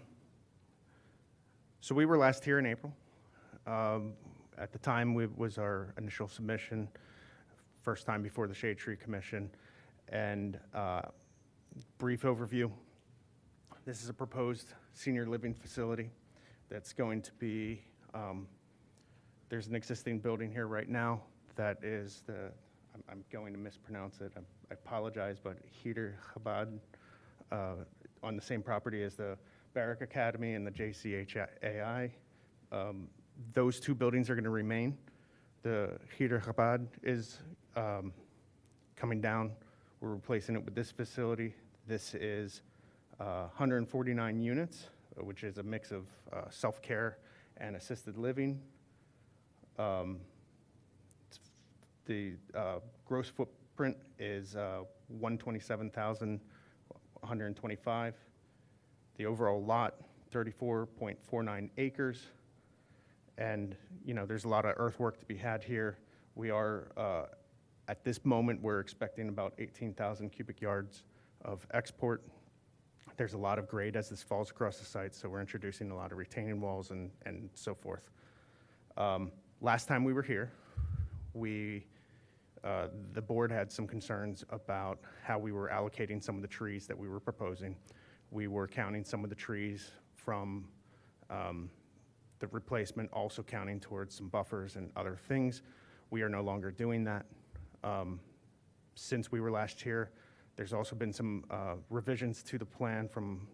we were last here in April. At the time, was our initial submission, first time before the Shade Tree Commission. And brief overview, this is a proposed senior living facility that's going to be, there's an existing building here right now that is I'm going to mispronounce it, I apologize, but Heater Chabad, on the same property as the Barrack Academy and the JCHAI. Those two buildings are going to remain. The Heater Chabad is coming down. We're replacing it with this facility. This is 149 units, which is a mix of self-care and assisted living. The gross footprint is 127,125. The overall lot, 34.49 acres. And, you know, there's a lot of earthwork to be had here. We are, at this moment, we're expecting about 18,000 cubic yards of export. There's a lot of grade as this falls across the site, so we're introducing a lot of retaining walls and so forth. Last time we were here, the board had some concerns about how we were allocating some of the trees that we were proposing. We were counting some of the trees from the replacement, also counting towards some buffers and other things. We are no longer doing that. Since we were last here, there's also been some revisions to the plan from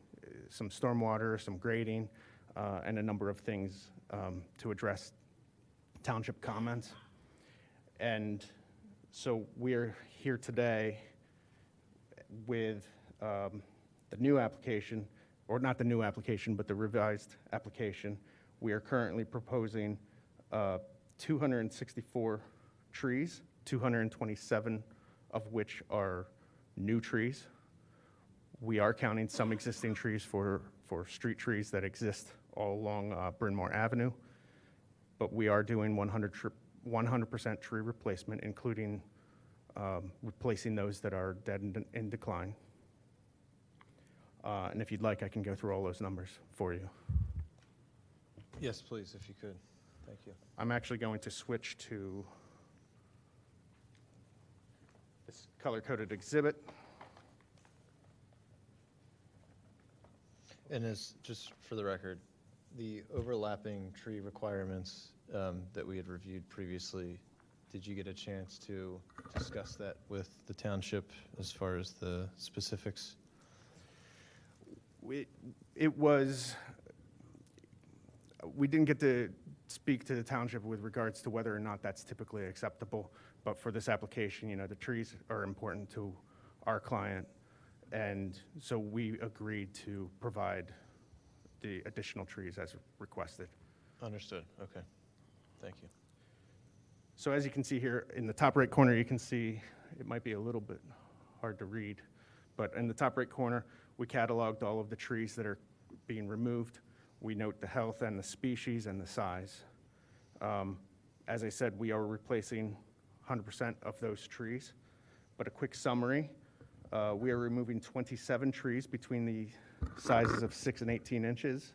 some stormwater, some grading, and a number of things to address township comments. And so we're here today with the new application, or not the new application, but the revised application. We are currently proposing 264 trees, 227 of which are new trees. We are counting some existing trees for street trees that exist all along Bryn Mawr Avenue, but we are doing 100% tree replacement, including replacing those that are dead and in decline. And if you'd like, I can go through all those numbers for you. yes, please, if you could. Thank you. I'm actually going to switch to this color-coded exhibit. And as, just for the record, the overlapping tree requirements that we had reviewed previously, did you get a chance to discuss that with the township as far as the specifics? We didn't get to speak to the township with regards to whether or not that's typically acceptable, but for this application, you know, the trees are important to our client, and so we agreed to provide the additional trees as requested. Understood, okay. Thank you. So as you can see here, in the top right corner, you can see, it might be a little bit hard to read, but in the top right corner, we cataloged all of the trees that are being removed. We note the health and the species and the size. As I said, we are replacing 100% of those trees. But a quick summary, we are removing 27 trees between the sizes of 6 and 18 inches.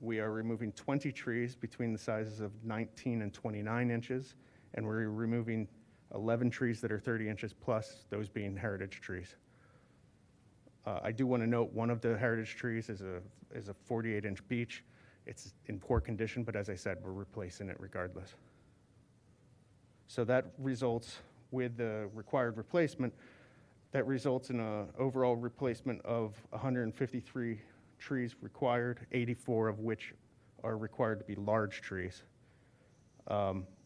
We are removing 20 trees between the sizes of 19 and 29 inches, and we're removing 11 trees that are 30 inches plus, those being heritage trees. I do want to note one of the heritage trees is a 48-inch beech. It's in poor condition, but as I said, we're replacing it regardless. So that results with the required replacement, that results in an overall replacement of 153 trees required, 84 of which are required to be large trees.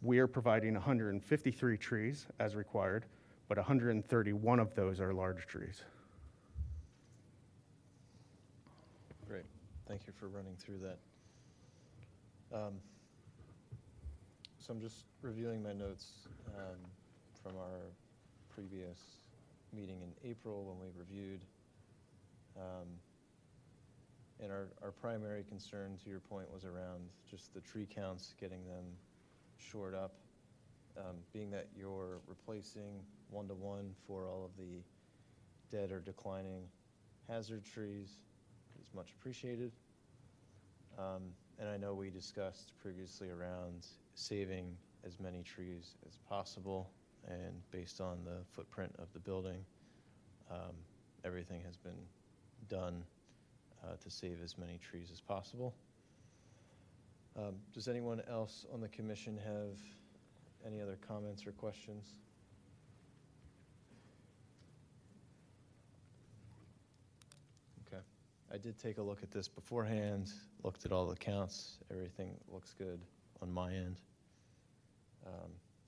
We are providing 153 trees as required, but 131 of those are large trees. Great, thank you for running through that. So I'm just reviewing my notes from our previous meeting in April when we reviewed. And our primary concern, to your point, was around just the tree counts, getting them shored up. Being that you're replacing 1-to-1 for all of the dead or declining hazard trees is much appreciated. And I know we discussed previously around saving as many trees as possible, and based on the footprint of the building, everything has been done to save as many trees as possible. Does anyone else on the commission have any other comments or questions? Okay. I did take a look at this beforehand, looked at all the counts. Everything looks good on my end.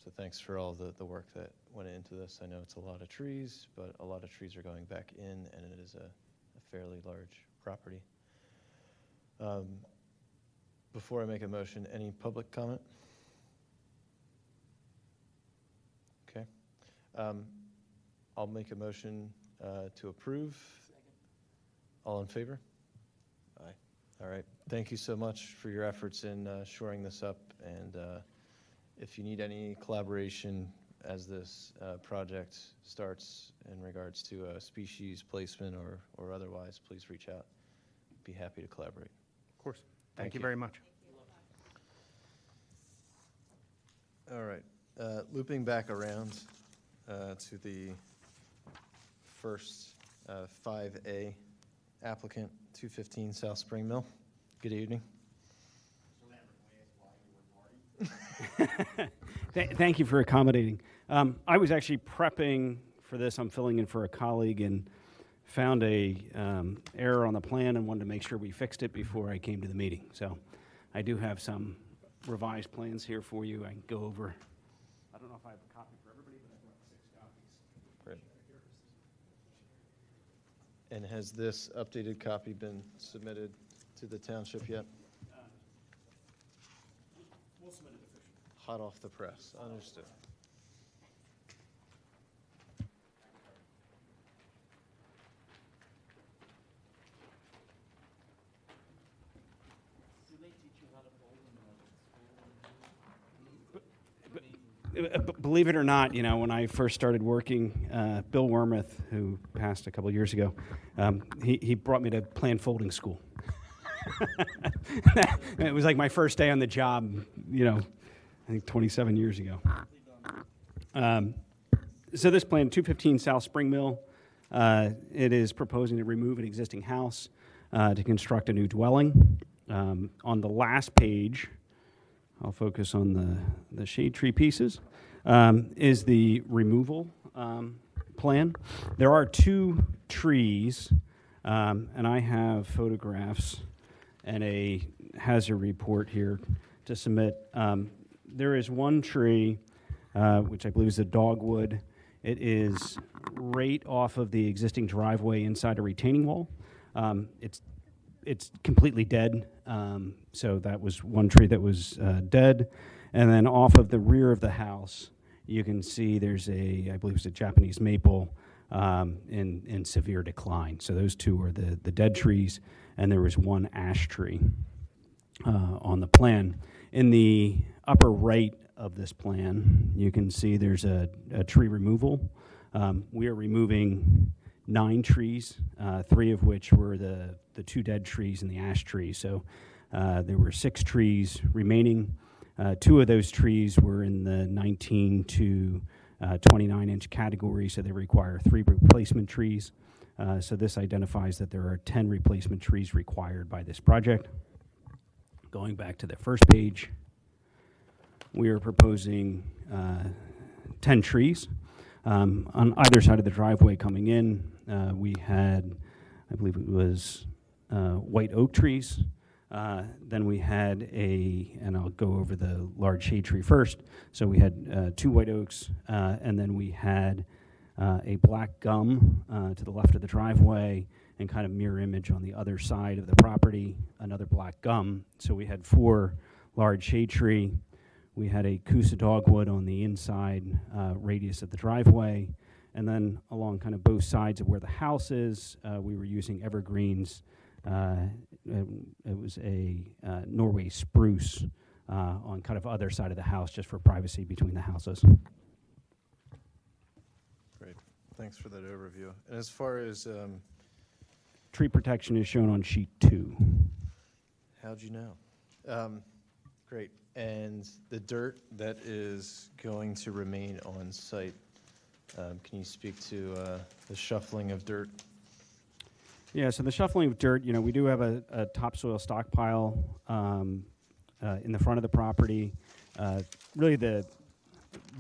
So thanks for all the work that went into this. I know it's a lot of trees, but a lot of trees are going back in, and it is a fairly large property. Before I make a motion, any public comment? Okay. I'll make a motion to approve. All in favor? Aye. All right. Thank you so much for your efforts in shoring this up. And if you need any collaboration as this project starts in regards to species placement or otherwise, please reach out. Be happy to collaborate. Of course. Thank you very much. All right. Looping back around to the first 5A applicant, 215 South Spring Mill. Good evening. Thank you for accommodating. I was actually prepping for this. I'm filling in for a colleague and found a error on the plan and wanted to make sure we fixed it before I came to the meeting. So I do have some revised plans here for you. I can go over. I don't know if I have a copy for everybody, but I've got 6 copies. Great. And has this updated copy been submitted to the township yet? We'll submit it officially. Hot off the press. Understood. Do they teach you how to fold in the school? Believe it or not, you know, when I first started working, Bill Wormuth, who passed a couple of years ago, he brought me to plant folding school. It was like my first day on the job, you know, I think 27 years ago. So this plan, 215 South Spring Mill, it is proposing to remove an existing house to construct a new dwelling. On the last page, I'll focus on the shade tree pieces, is the removal plan. There are 2 trees, and I have photographs and a hazard report here to submit. There is 1 tree, which I believe is a dogwood. It is right off of the existing driveway inside a retaining wall. It's it's completely dead. So that was one tree that was dead. And then off of the rear of the house, you can see there's I believe it's a Japanese maple in severe decline. So those two are the dead trees, and there was one ash tree on the plan. In the upper right of this plan, you can see there's a tree removal. We are removing 9 trees, 3 of which were the 2 dead trees and the ash tree. So there were 6 trees remaining. 2 of those trees were in the 19 to 29-inch category, so they require 3 replacement trees. So this identifies that there are 10 replacement trees required by this project. Going back to the first page, we are proposing 10 trees. On either side of the driveway coming in, we had, I believe it was white oak trees. Then we had and I'll go over the large shade tree first. So we had 2 white oaks, and then we had a black gum to the left of the driveway, and kind of mirror image on the other side of the property, another black gum. So we had 4 large shade tree. We had a Coosa dogwood on the inside radius of the driveway. And then along kind of both sides of where the house is, we were using evergreens. It was a Norway spruce on kind of other side of the house, just for privacy between the houses. Great. Thanks for that overview. And as far as, Tree protection is shown on sheet 2. how'd you know? Great. And the dirt that is going to remain on site, can you speak to the shuffling of dirt? Yeah, so the shuffling of dirt, we do have a topsoil stockpile in the front of the property. Really, the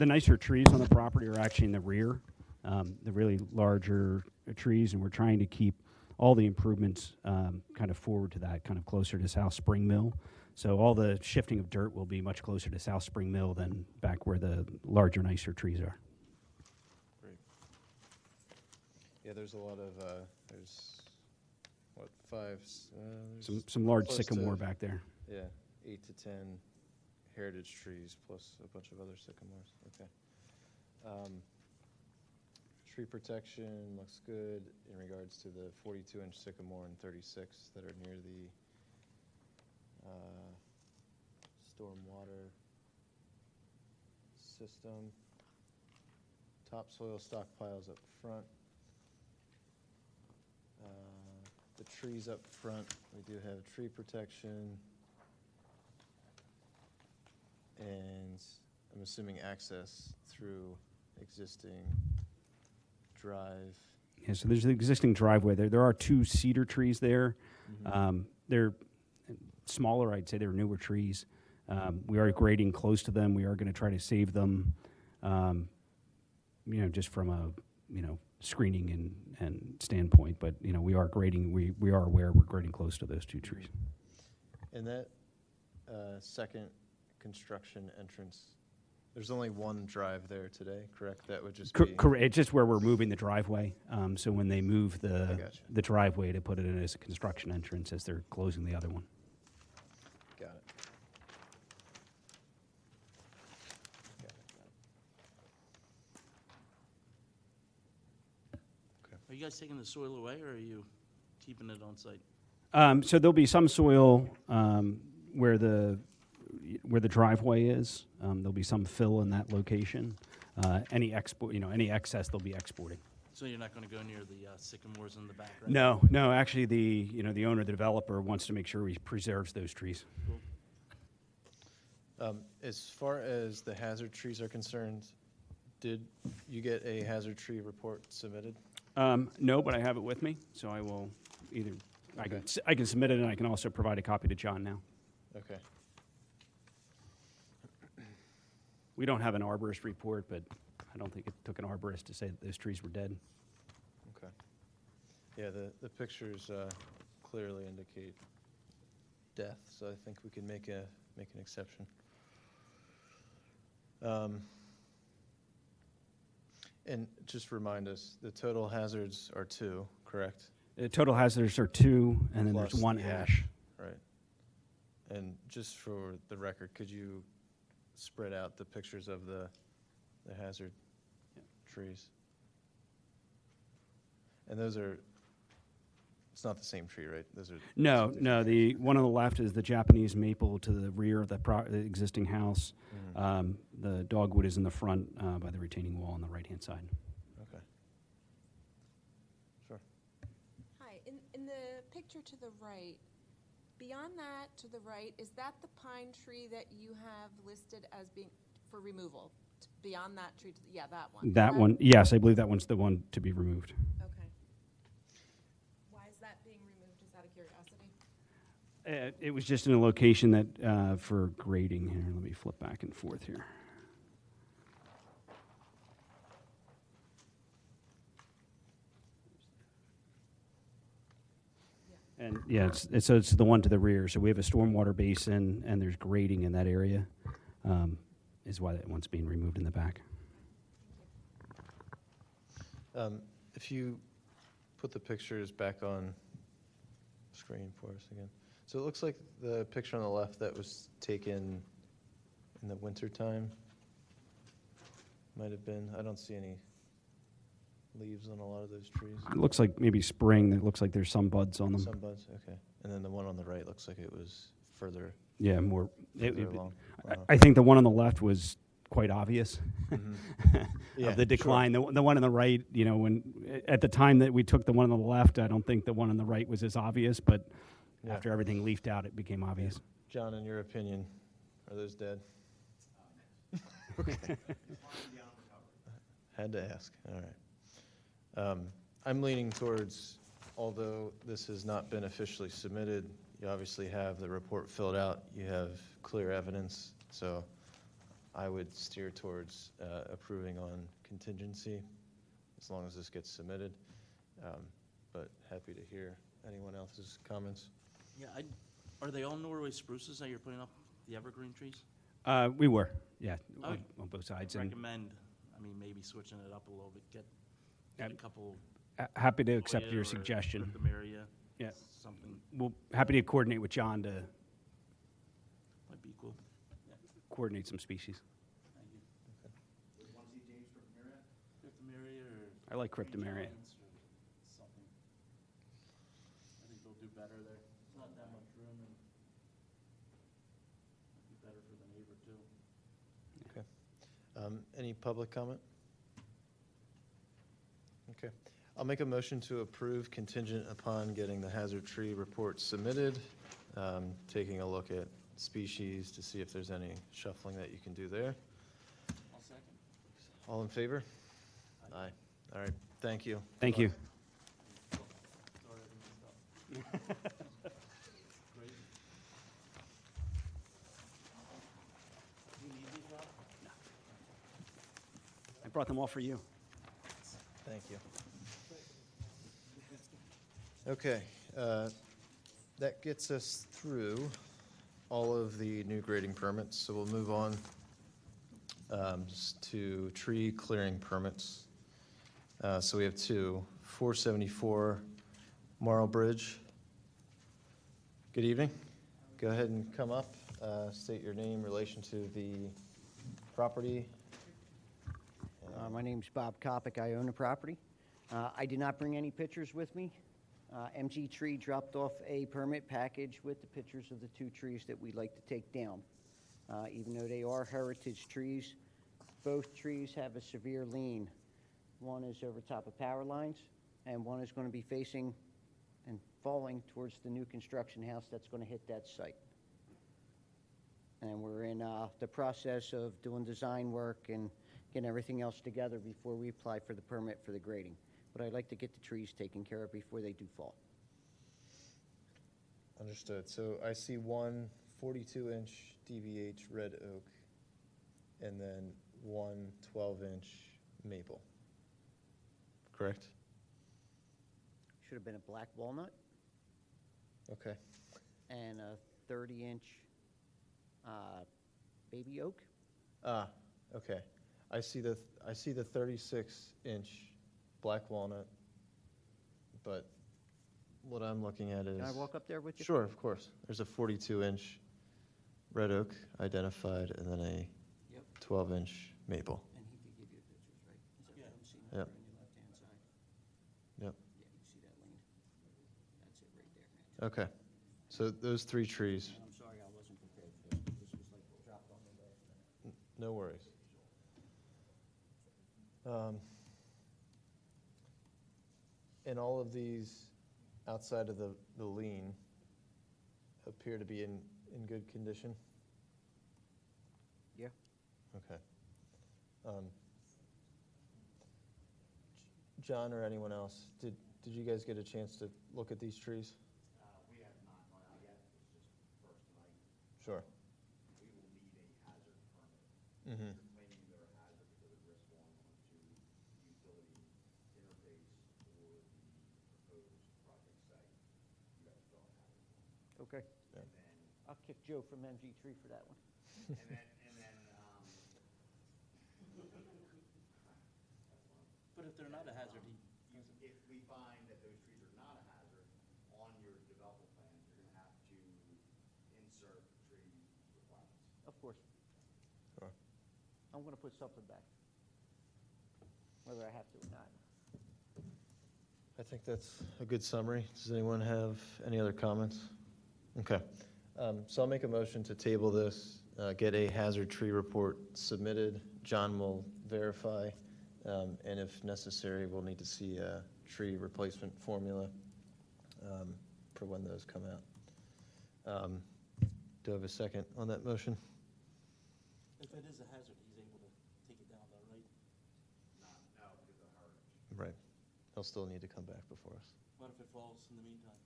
nicer trees on the property are actually in the rear, the really larger trees, and we're trying to keep all the improvements kind of forward to that, kind of closer to South Spring Mill. So all the shifting of dirt will be much closer to South Spring Mill than back where the larger, nicer trees are. Great. Yeah, there's a lot of, there's, what, 5? There's Some large close sycamore to, back there. Yeah, 8 to 10 heritage trees plus a bunch of other sycamores. Okay. Tree protection looks good in regards to the 42-inch sycamore and 36 that are near the stormwater system. Topsoil stockpiles up front. The trees up front, we do have tree protection. And I'm assuming access through existing drive. Yeah, so there's an existing driveway there. There are 2 cedar trees there. They're smaller, I'd say they're newer trees. We are grading close to them. We are going to try to save them, just from a, screening and standpoint. But, we are grading, we are aware we're grading close to those 2 trees. And that second construction entrance, there's only one drive there today, correct? That would just be... Correct. It's just where we're moving the driveway. So when they move the driveway to put it in as a construction entrance, as they're closing the other one. Got it. Are you guys taking the soil away, or are you keeping it on site? So there'll be some soil where the driveway is. There'll be some fill in that location. Any excess they'll be exporting. So you're not going to go near the sycamores in the back, right? No. Actually, the owner, the developer, wants to make sure he preserves those trees. Cool. As far as the hazard trees are concerned, did you get a hazard tree report submitted? No, but I have it with me, so I will either I can submit it, and I can also provide a copy to John now. Okay. We don't have an arborist report, but I don't think it took an arborist to say that those trees were dead. Okay. Yeah, the pictures clearly indicate death, so I think we can make an exception. And just remind us, the total hazards are 2, correct? Total hazards are 2, and then plus there's 1 the ash. Right. And just for the record, could you spread out the pictures of the hazard trees? And those are, it's not the same tree, right? Those are. No, two different no, trees. the one on the left is the Japanese maple to the rear of the existing house. The dogwood is in the front by the retaining wall on the right-hand side. Okay. Sure. Hi, in the picture to the right, beyond that to the right, is that the pine tree that you have listed as being for removal? Beyond that tree, yeah, that one. That one, yes, I believe that one's the one to be removed. Okay. Why is that being removed, just out of curiosity? It was just in a location that, for grading here, let me flip back and forth here. And yeah, so it's the one to the rear. So we have a stormwater basin, and there's grading in that area, is why that one's being removed in the back. If you put the pictures back on screen for us again. So it looks like the picture on the left that was taken in the wintertime might have been, I don't see any leaves on a lot of those trees. It looks like maybe spring. It looks like there's some buds on them. Some buds, okay. And then the one on the right looks like it was further. Yeah, more. Further along. I think the one on the left was quite obvious Yeah, of the decline. The one on the right, you know, when at the time that we took the one on the left, I don't think the one on the right was as obvious, but Yeah. after everything leafed out, it became obvious. John, in your opinion, are those dead? Okay. Had to ask, all right. I'm leaning towards, although this has not been officially submitted, you obviously have the report filled out, you have clear evidence, so I would steer towards approving on contingency as long as this gets submitted. But happy to hear anyone else's comments. Yeah, are they all Norway spruces that you're putting up, the evergreen trees? We were, yeah, I would on both sides. recommend, I mean, maybe switching it up a little bit, get a couple. Happy to accept Sequoia your or suggestion. cryptomeria, Yeah. something We'll happy to coordinate with John to might be cool. coordinate some species. Thank you. Cryptomeria or I like cryptomeria. giants or something. I think they'll do better there. It's not that much room and it'd be better for the neighbor too. Okay. Any public comment? Okay. I'll make a motion to approve contingent upon getting the hazard tree report submitted, taking a look at species to see if there's any shuffling that you can do there. I'll second. All in favor? Aye. All right, thank you. Thank you. Sorry, I messed up. Great. Do you need these, Rob? I brought them all for you. Thank you. Okay, that gets us through all of the new grading permits, so we'll move on to tree clearing permits. So we have two, 474 Marl Bridge. Good evening. Go ahead and come up, state your name, relation to the property. My name's Bob Kopic. I own the property. I did not bring any pictures with me. MG Tree dropped off a permit package with the pictures of the two trees that we'd like to take down. Even though they are heritage trees, both trees have a severe lean. One is over top of power lines, and one is going to be facing and falling towards the new construction house that's going to hit that site. And we're in the process of doing design work and getting everything else together before we apply for the permit for the grading. But I'd like to get the trees taken care of before they do fall. Understood. So I see one 42-inch DBH red oak and then one 12-inch maple. Correct? Should have been a black walnut Okay. and a 30-inch baby oak. Okay. I see the 36-inch black walnut, but what I'm looking at is. Can I walk up there with you? Sure, of course. There's a 42-inch red oak identified, and then a Yep. 12-inch maple. And he could give you pictures, right? Is that Yeah. what I'm seeing Yep. over on your left-hand side? Yep. Yeah, you see that lane? That's it right there. Okay. So those 3 trees, And I'm sorry, I wasn't prepared for this, but this was like dropped on me last minute. no worries. And all of these outside of the lean appear to be in good condition? Yeah. Okay. John or anyone else, did you guys get a chance to look at these trees? We have not gone out yet, it's just first tonight. Sure. We will need a hazard permit. Mm-hmm. If you're claiming they're a hazard because of risk going onto the utility interface or the proposed project site, you have to fill out a hazard form. Okay. Yeah. And then, I'll kick Joe from MG3 for that one. and then, But if they're not a hazard, if we find that those trees are not a hazard, on your development plans, you're gonna have to insert tree requirements. Of course. Sure. I'm gonna put something back, whether I have to or not. I think that's a good summary. Does anyone have any other comments? Okay. So I'll make a motion to table this, get a hazard tree report submitted. John will verify, and if necessary, we'll need to see a tree replacement formula for when those come out. Do I have a second on that motion? if it is a hazard, he's able to take it down though, right? No, because of heritage. Right. He'll still need to come back before us. What if it falls in the meantime?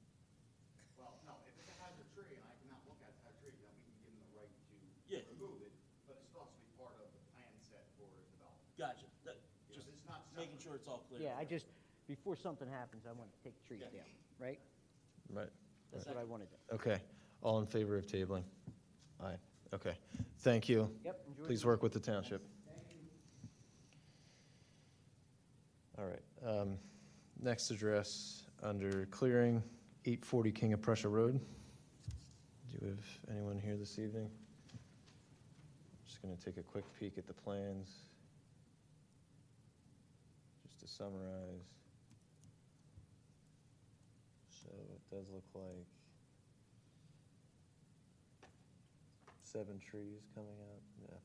Well, no, if it's a hazard tree and I cannot look at that tree, then we can give him the right to Yeah. remove it, but it still has to be part of the plan set for development. Gotcha. Because Just it's not making sure it's all clear. Yeah, before something happens, I want to take trees down, right? Right. That's what I want to do. Okay. All in favor of tabling? Aye. Okay. Thank you. Yep, enjoy Please your- work with the township. All right. Next address under clearing, 840 King of Prussia Road. Do you have anyone here this evening? Just going to take a quick peek at the plans. Just to summarize. So it does look like 7 trees coming out, yeah.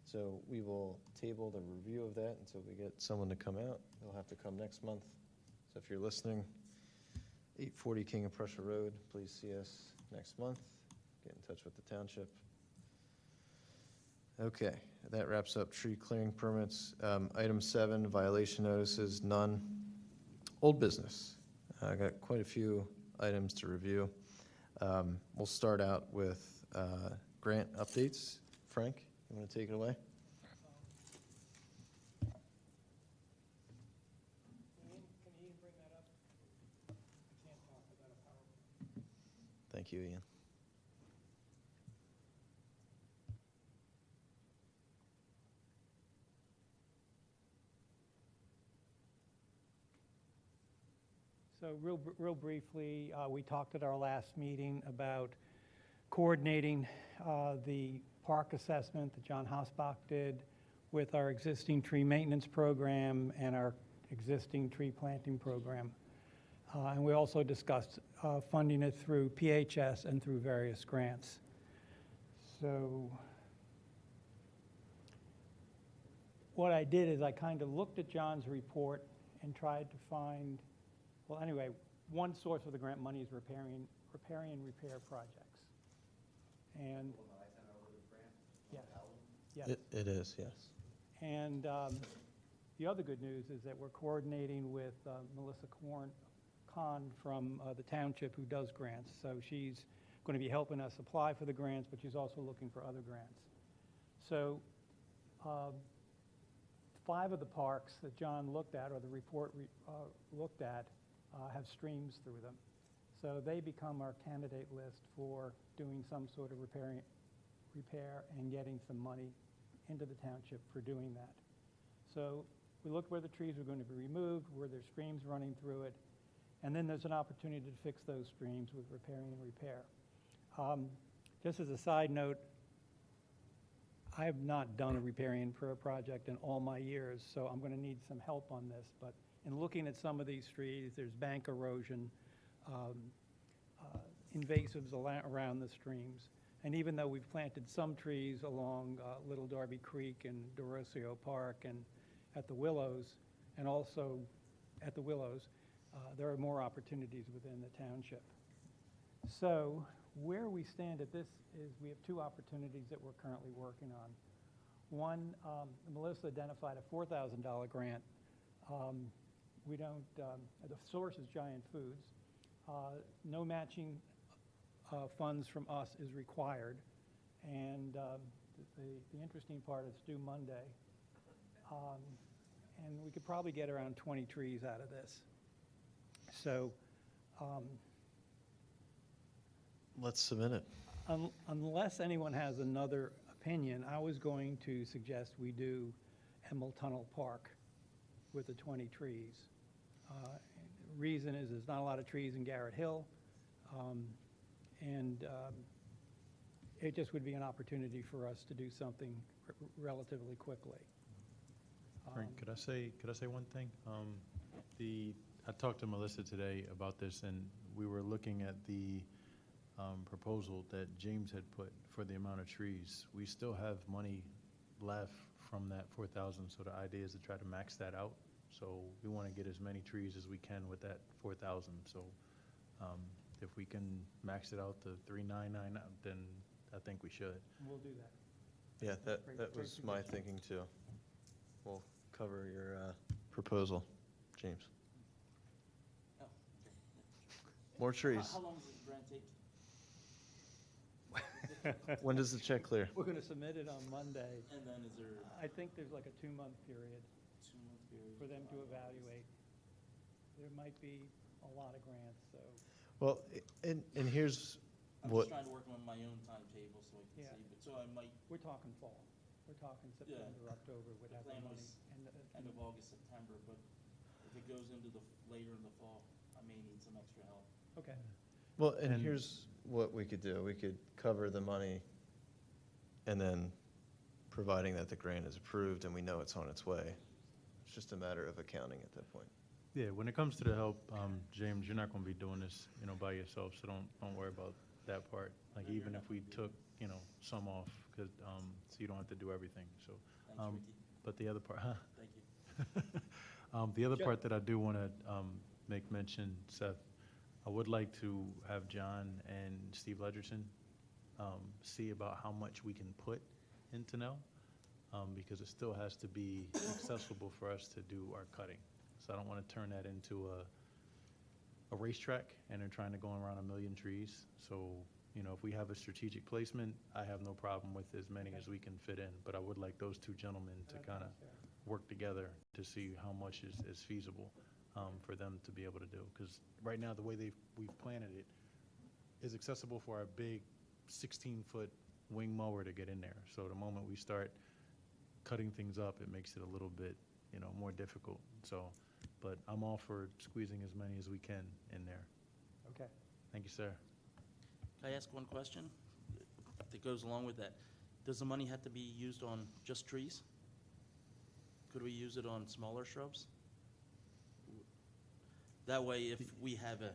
So we will table the review of that until we get someone to come out. They'll have to come next month. So if you're listening, 840 King of Prussia Road, please see us next month. Get in touch with the township. Okay, that wraps up tree clearing permits. Item 7, violation notices, none. Old business. I got quite a few items to review. We'll start out with grant updates. Frank, you want to take it away? Can Ian bring that up? I can't talk without a PowerPoint. Thank you, Ian. So real briefly, we talked at our last meeting about coordinating the park assessment that John Hausbach did with our existing tree maintenance program and our existing tree planting program. And we also discussed funding it through PHS and through various grants. So what I did is I kind of looked at John's report and tried to find, well, anyway, one source of the grant money is repairing and repair projects. And yes. It is, yes. And the other good news is that we're coordinating with Melissa Kahn from the Township, who does grants. So she's going to be helping us apply for the grants, but she's also looking for other grants. So 5 of the parks that John looked at, or the report looked at, have streams through them. So they become our candidate list for doing some sort of repair and getting some money into the township for doing that. So we looked where the trees were going to be removed, where there's streams running through it, And then there's an opportunity to fix those streams with repairing and repair. Just as a side note, I have not done a repairing and repair project in all my years, so I'm going to need some help on this. But in looking at some of these trees, there's bank erosion, invasives around the streams. And even though we've planted some trees along Little Darby Creek and Dorosio Park and at the Willows, and also at the Willows, there are more opportunities within the township. So where we stand at this is we have two opportunities that we're currently working on. One, Melissa identified a $4,000 grant. We don't, the source is Giant Foods. No matching funds from us is required. And the interesting part is due Monday. And we could probably get around 20 trees out of this. So Let's submit it. unless anyone has another opinion, I was going to suggest we do Emerald Tunnel Park with the 20 trees. Reason is there's not a lot of trees in Garrett Hill, and it just would be an opportunity for us to do something relatively quickly. Frank, could I say one thing? I talked to Melissa today about this, and we were looking at the proposal that James had put for the amount of trees. We still have money left from that 4,000, so the idea is to try to max that out. So we want to get as many trees as we can with that 4,000. So if we can max it out to 399, then I think we should. We'll do that. Yeah, that was my thinking too. We'll cover your proposal, James. Oh, More trees. How long does the grant take? When does the check clear? We're going to submit it on Monday. And then is there I think there's like a 2-month period 2-month period? for them to evaluate. There might be a lot of grants, so. Well, and here's I'm what, just trying to work on my own timetable so I can Yeah. see, but so I might, We're talking fall. We're talking September, October, would the have the plan money. was And end of August, September, but if it goes into the, later in the fall, I may need some extra help. Okay. well, and here's what we could do. We could cover the money, and then, providing that the grant is approved and we know it's on its way, it's just a matter of accounting at that point. Yeah, when it comes to the help, James, you're not going to be doing this, by yourself, so don't worry about that part. Like, even if we took, some off, because, so you don't have to do everything, so. Thanks, Ricky. But the other part, Thank you. the other part that I do want to make mention, Seth, I would like to have John and Steve Ledgerson see about how much we can put into Nell, because it still has to be accessible for us to do our cutting. So I don't want to turn that into a racetrack and they're trying to go around 1 million trees. So, if we have a strategic placement, I have no problem with as many as we can fit in. But I would like those two gentlemen to kind of work together to see how much is feasible for them to be able to do. Because right now, the way we've planted it is accessible for our big 16-foot wing mower to get in there. So the moment we start cutting things up, it makes it a little bit, more difficult. So, but I'm all for squeezing as many as we can in there. Okay. Thank you, sir. Can I ask one question that goes along with that? Does the money have to be used on just trees? Could we use it on smaller shrubs? That way, if we have a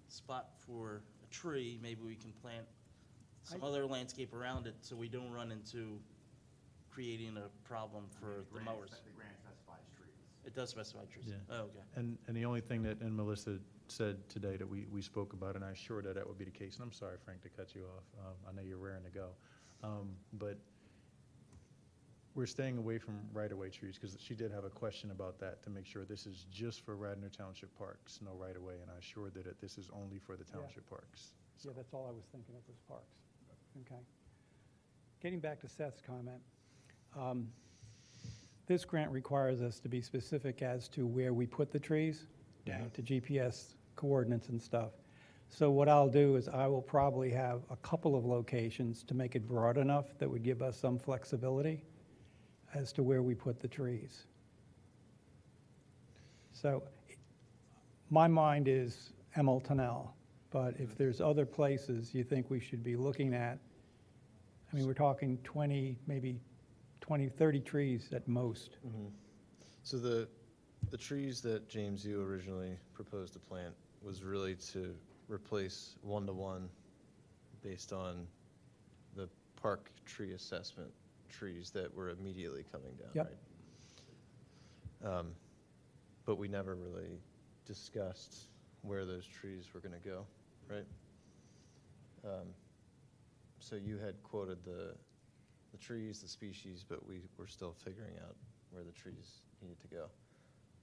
spot for a tree, maybe we can plant some other landscape around it so we don't run into creating a problem for the mowers. The grant specifies trees. It does specify trees? Yeah. Oh, okay. And the only thing that, and Melissa said today that we spoke about, and I assured her that would be the case, and I'm sorry, Frank, to cut you off. I know you're raring to go. But we're staying away from right-of-way trees, because she did have a question about that, to make sure this is just for Radnor Township parks, no right-of-way, and I assured her that this is only for the township parks. Yeah, that's all I was thinking of was parks. Okay. Getting back to Seth's comment, this grant requires us to be specific as to where we put the trees, down to GPS coordinates and stuff. So what I'll do is I will probably have a couple of locations to make it broad enough that would give us some flexibility as to where we put the trees. So my mind is Emil Tunnel, but if there's other places you think we should be looking at, I mean, we're talking 20, maybe 20, 30 trees at most. So the trees that James, you originally proposed to plant was really to replace one-to-one based on the park tree assessment trees that were immediately coming down, Yep. right? But we never really discussed where those trees were going to go, right? So you had quoted the trees, the species, but we were still figuring out where the trees needed to go.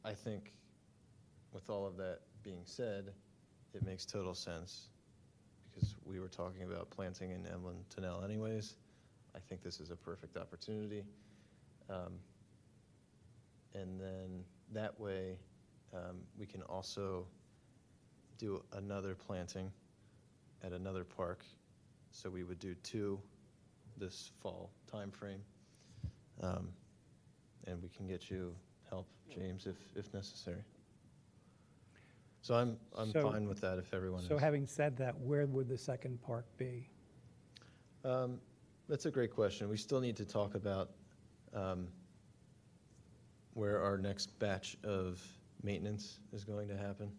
I think with all of that being said, it makes total sense because we were talking about planting in Emlyn Tunnel anyways. I think this is a perfect opportunity. And then that way, we can also do another planting at another park. So we would do 2 this fall timeframe. And we can get you help, James, if necessary. So I'm So- fine with that if everyone is. So having said that, where would the second park be? That's a great question. We still need to talk about where our next batch of maintenance is going to happen.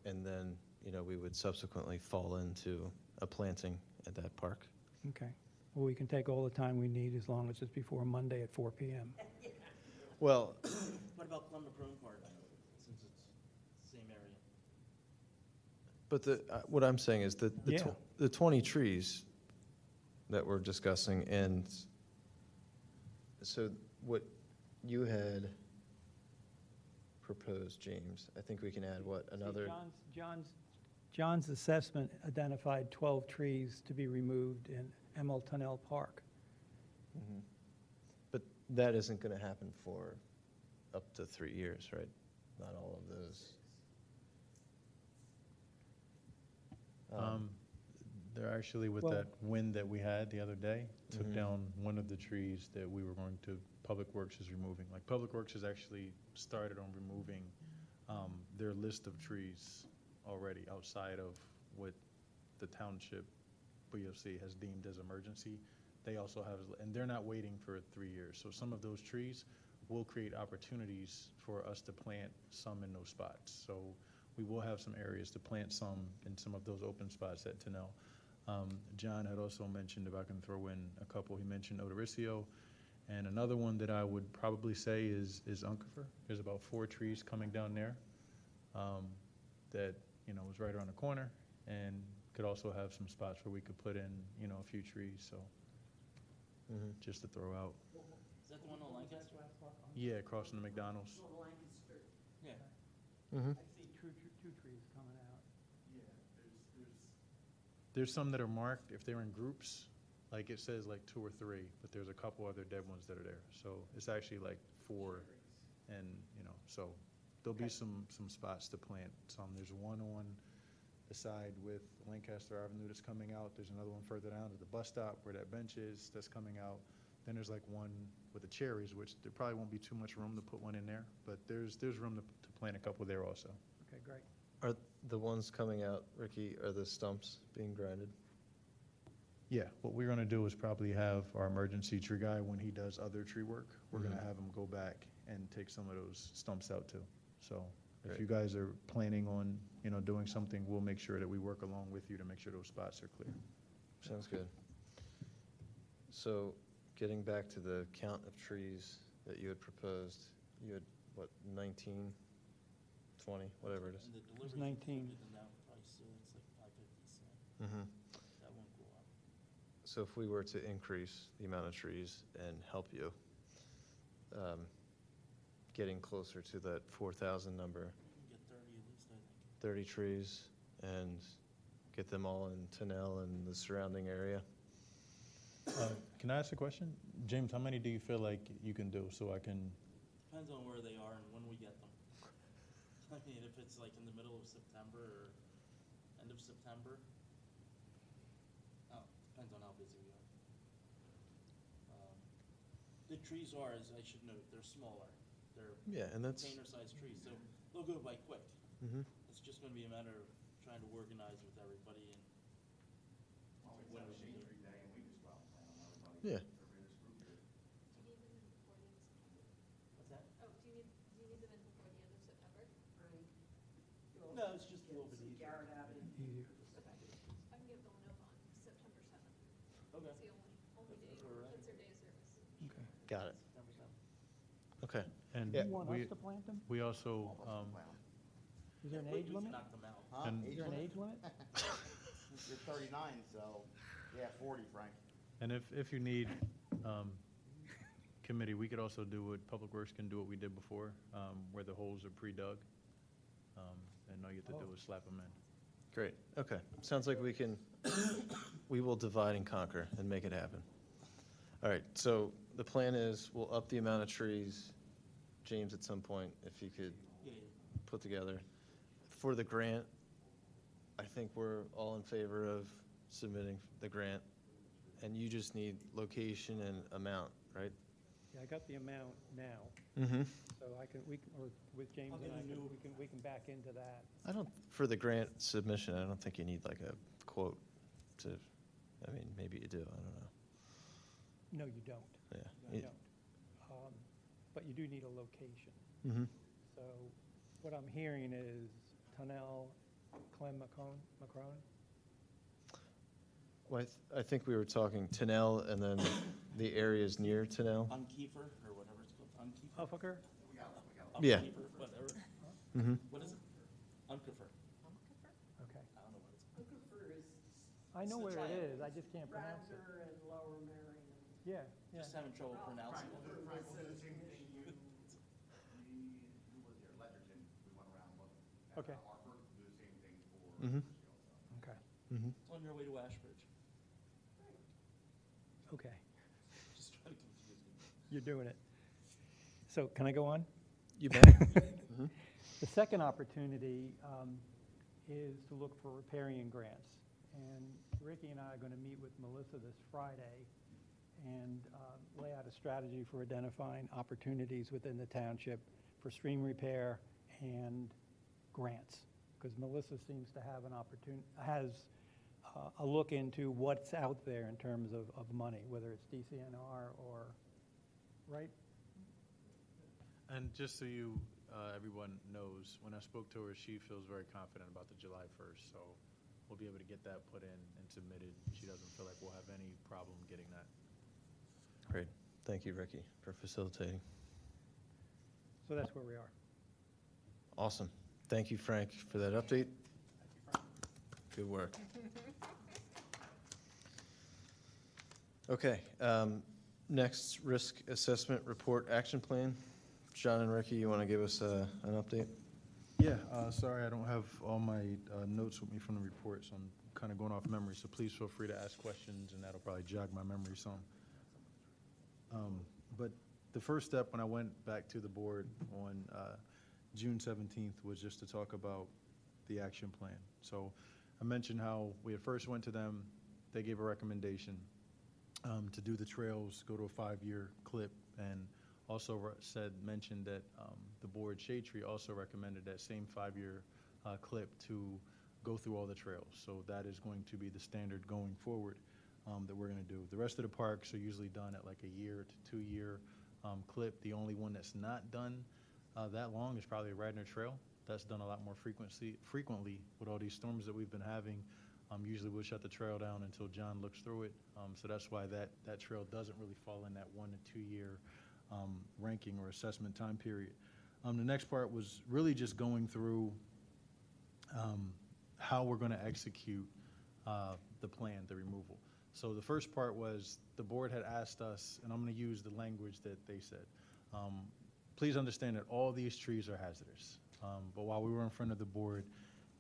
And then, we would subsequently fall into a planting at that park. Okay. Well, we can take all the time we need as long as it's before Monday at 4 PM. Well, What about Columbia Prone Park, since it's the same area? but what I'm saying is that Yeah. the 20 trees that we're discussing, and so what you had proposed, James, I think we can add another. John's assessment identified 12 trees to be removed in Emil Tunnel Park. Mhm. But that isn't going to happen for up to 3 years, right? Not all of those. They're actually, with Well- that wind that we had the other day, took down one of the trees that we were going to, Public Works is removing. Like, Public Works has actually started on removing their list of trees already outside of what the Township BOC has deemed as emergency. They also have, and they're not waiting for 3 years. So some of those trees will create opportunities for us to plant some in those spots. So we will have some areas to plant some in some of those open spots at Tunnel. John had also mentioned, if I can throw in a couple, he mentioned Odoricio, and another one that I would probably say is Uncover. There's about 4 trees coming down there that, is right around the corner, and could also have some spots where we could put in, a few trees, so just to throw out. Is that the one on Lancaster? Yeah, across from the McDonald's. Yeah. I see two trees coming out. There's some that are marked, if they're in groups, like it says like 2 or 3, but there's a couple other dead ones that are there. So it's actually like 4, and, so there'll be some spots to plant some. There's one on the side with Lancaster Avenue that's coming out. There's another one further down at the bus stop where that bench is that's coming out. Then there's like one with the cherries, which there probably won't be too much room to put one in there, but there's room to plant a couple there also. Okay, great. Are the ones coming out, Ricky, are the stumps being grinded? Yeah, what we're gonna do is probably have our emergency tree guy, when he does other tree work, we're gonna have him go back and take some of those stumps out too. So if Great. you guys are planning on, doing something, we'll make sure that we work along with you to make sure those spots are clear. Sounds good. So getting back to the count of trees that you had proposed, you had, 19, 20, whatever it is? And the was delivery 19. included in that price, so it's like 550 cents. Mm-hmm. That won't go up. So if we were to increase the amount of trees and help you, getting closer to that 4,000 number, You can get 30 at least, I think. 30 trees, and get them all in Tunnel and the surrounding area. Can I ask a question? James, how many do you feel like you can do, so I can? Depends on where they are and when we get them. I mean, if it's like in the middle of September or end of September, depends on how busy we are. The trees are, as I should note, they're smaller. They're Yeah, and that's, container-sized trees, so they'll go by quick. mhm. It's just gonna be a matter of trying to organize with everybody and. Well, we have a shade tree day and we just go out and plant them, everybody. Yeah. Everybody in this group here. What's that? Oh, do you need them in before the end of September? No, it's just a little bit easier. Easier. I can get Villanova on September 7th. Okay. It's the only day, All right. that's their day of service. Okay. Got it. September 7th. Okay. And Yeah. You want we, us to plant them? we also, Is there an We age can limit? knock them out. Huh? And- Is there an age limit? You're 39, so, yeah, 40, Frank. and if you need, committee, we could also do what, Public Works can do what we did before, where the holes are pre-dug. And all you have to do is slap them in. Great, okay. Sounds like we will divide and conquer and make it happen. All right, so the plan is we'll up the amount of trees. James, at some point, if you could Yeah, put together. For the grant, I think we're all in favor of submitting the grant. And you just need location and amount, right? Yeah, I got the amount now, Mm-hmm. so or with James and I, we can back into that. I don't, for the grant submission, I don't think you need like a quote to, I mean, maybe you do, I don't know. No, you don't. Yeah. You don't. But you do need a location. Mm-hmm. So what I'm hearing is Tunnel, Clem Macron? Well, I think we were talking Tennell and then the areas near Tennell. Unkiefer, or whatever it's called, Unkiefer? Huffaker? Yeah. Unkiefer, whatever. Mm-hmm. What is it? Unkiefer. Okay. I don't know what it's. I know the where it triangle. is, I just can't pronounce it. and Lower Marion. Yeah, yeah. Just having trouble pronouncing it. Frank, we'll do the same thing you, who was there, Ledgerton, we went around looking. And Okay. Hartford, we'll do the same thing for Mhm. Litchfield, so. Okay, Mm-hmm. It's on your way to Ashbridge. okay, Just trying to confuse me. you're doing it. So can I go on? You bet. Mhm. The second opportunity is to look for riparian grants. And Ricky and I are going to meet with Melissa this Friday and lay out a strategy for identifying opportunities within the township for stream repair and grants. Because Melissa seems to have an opportunity, has a look into what's out there in terms of money, whether it's DCNR or, right? And just so you, everyone knows, when I spoke to her, she feels very confident about the July 1st, so we'll be able to get that put in and submitted. She doesn't feel like we'll have any problem getting that. Great. Thank you, Ricky, for facilitating. So that's where we are. Awesome. Thank you, Frank, for that update. Good work. Okay, next, risk assessment report action plan. John and Ricky, you want to give us an update? Yeah, sorry, I don't have all my notes with me from the report, so I'm kind of going off memory, so please feel free to ask questions, and that'll probably jog my memory some. But the first step when I went back to the board on June 17th was just to talk about the action plan. So I mentioned how we at first went to them, they gave a recommendation to do the trails, go to a 5-year clip, and also mentioned that the board Shade Tree also recommended that same 5-year clip to go through all the trails. So that is going to be the standard going forward that we're going to do. The rest of the parks are usually done at like a 1 to 2 year clip. The only one that's not done that long is probably Radnor Trail. That's done a lot more frequently with all these storms that we've been having. Usually we'll shut the trail down until John looks through it. So that's why that trail doesn't really fall in that 1 to 2 year ranking or assessment time period. The next part was really just going through how we're going to execute the plan, the removal. So the first part was the board had asked us, and I'm going to use the language that they said. Please understand that all these trees are hazardous. But while we were in front of the board,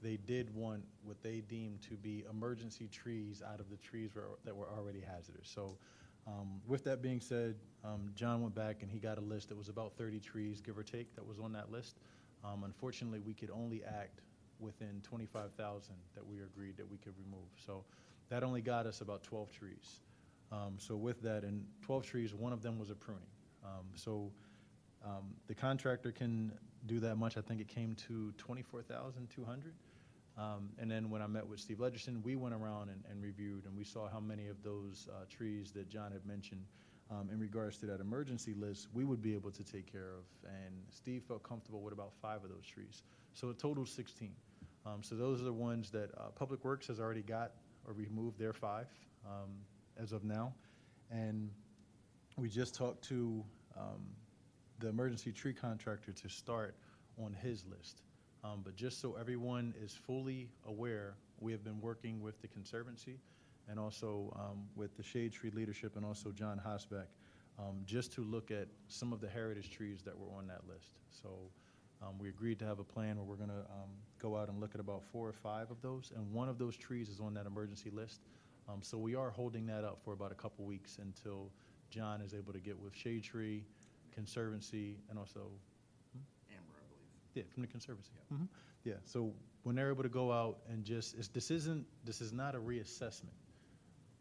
they did want what they deemed to be emergency trees out of the trees that were already hazardous. So with that being said, John went back and he got a list that was about 30 trees, give or take, that was on that list. Unfortunately, we could only act within 25,000 that we agreed that we could remove. So that only got us about 12 trees. So with that, and 12 trees, one of them was a pruning. So The contractor can do that much. I think it came to $24,200. And then when I met with Steve Ledgerson, we went around and reviewed, and we saw how many of those trees that John had mentioned in regards to that emergency list, we would be able to take care of. And Steve felt comfortable with about 5 of those trees. So a total of 16. So those are the ones that Public Works has already got or removed their 5 as of now. And we just talked to the emergency tree contractor to start on his list. But just so everyone is fully aware, we have been working with the Conservancy and also with the Shade Tree Leadership and also John Hosbeck, just to look at some of the heritage trees that were on that list. So we agreed to have a plan where we're going to go out and look at about 4 or 5 of those, and one of those trees is on that emergency list. So we are holding that up for about a couple weeks until John is able to get with Shade Tree, Conservancy, and also Amber, I believe. yeah, from the Conservancy. Yeah, so when they're able to go out and just, this is not a reassessment.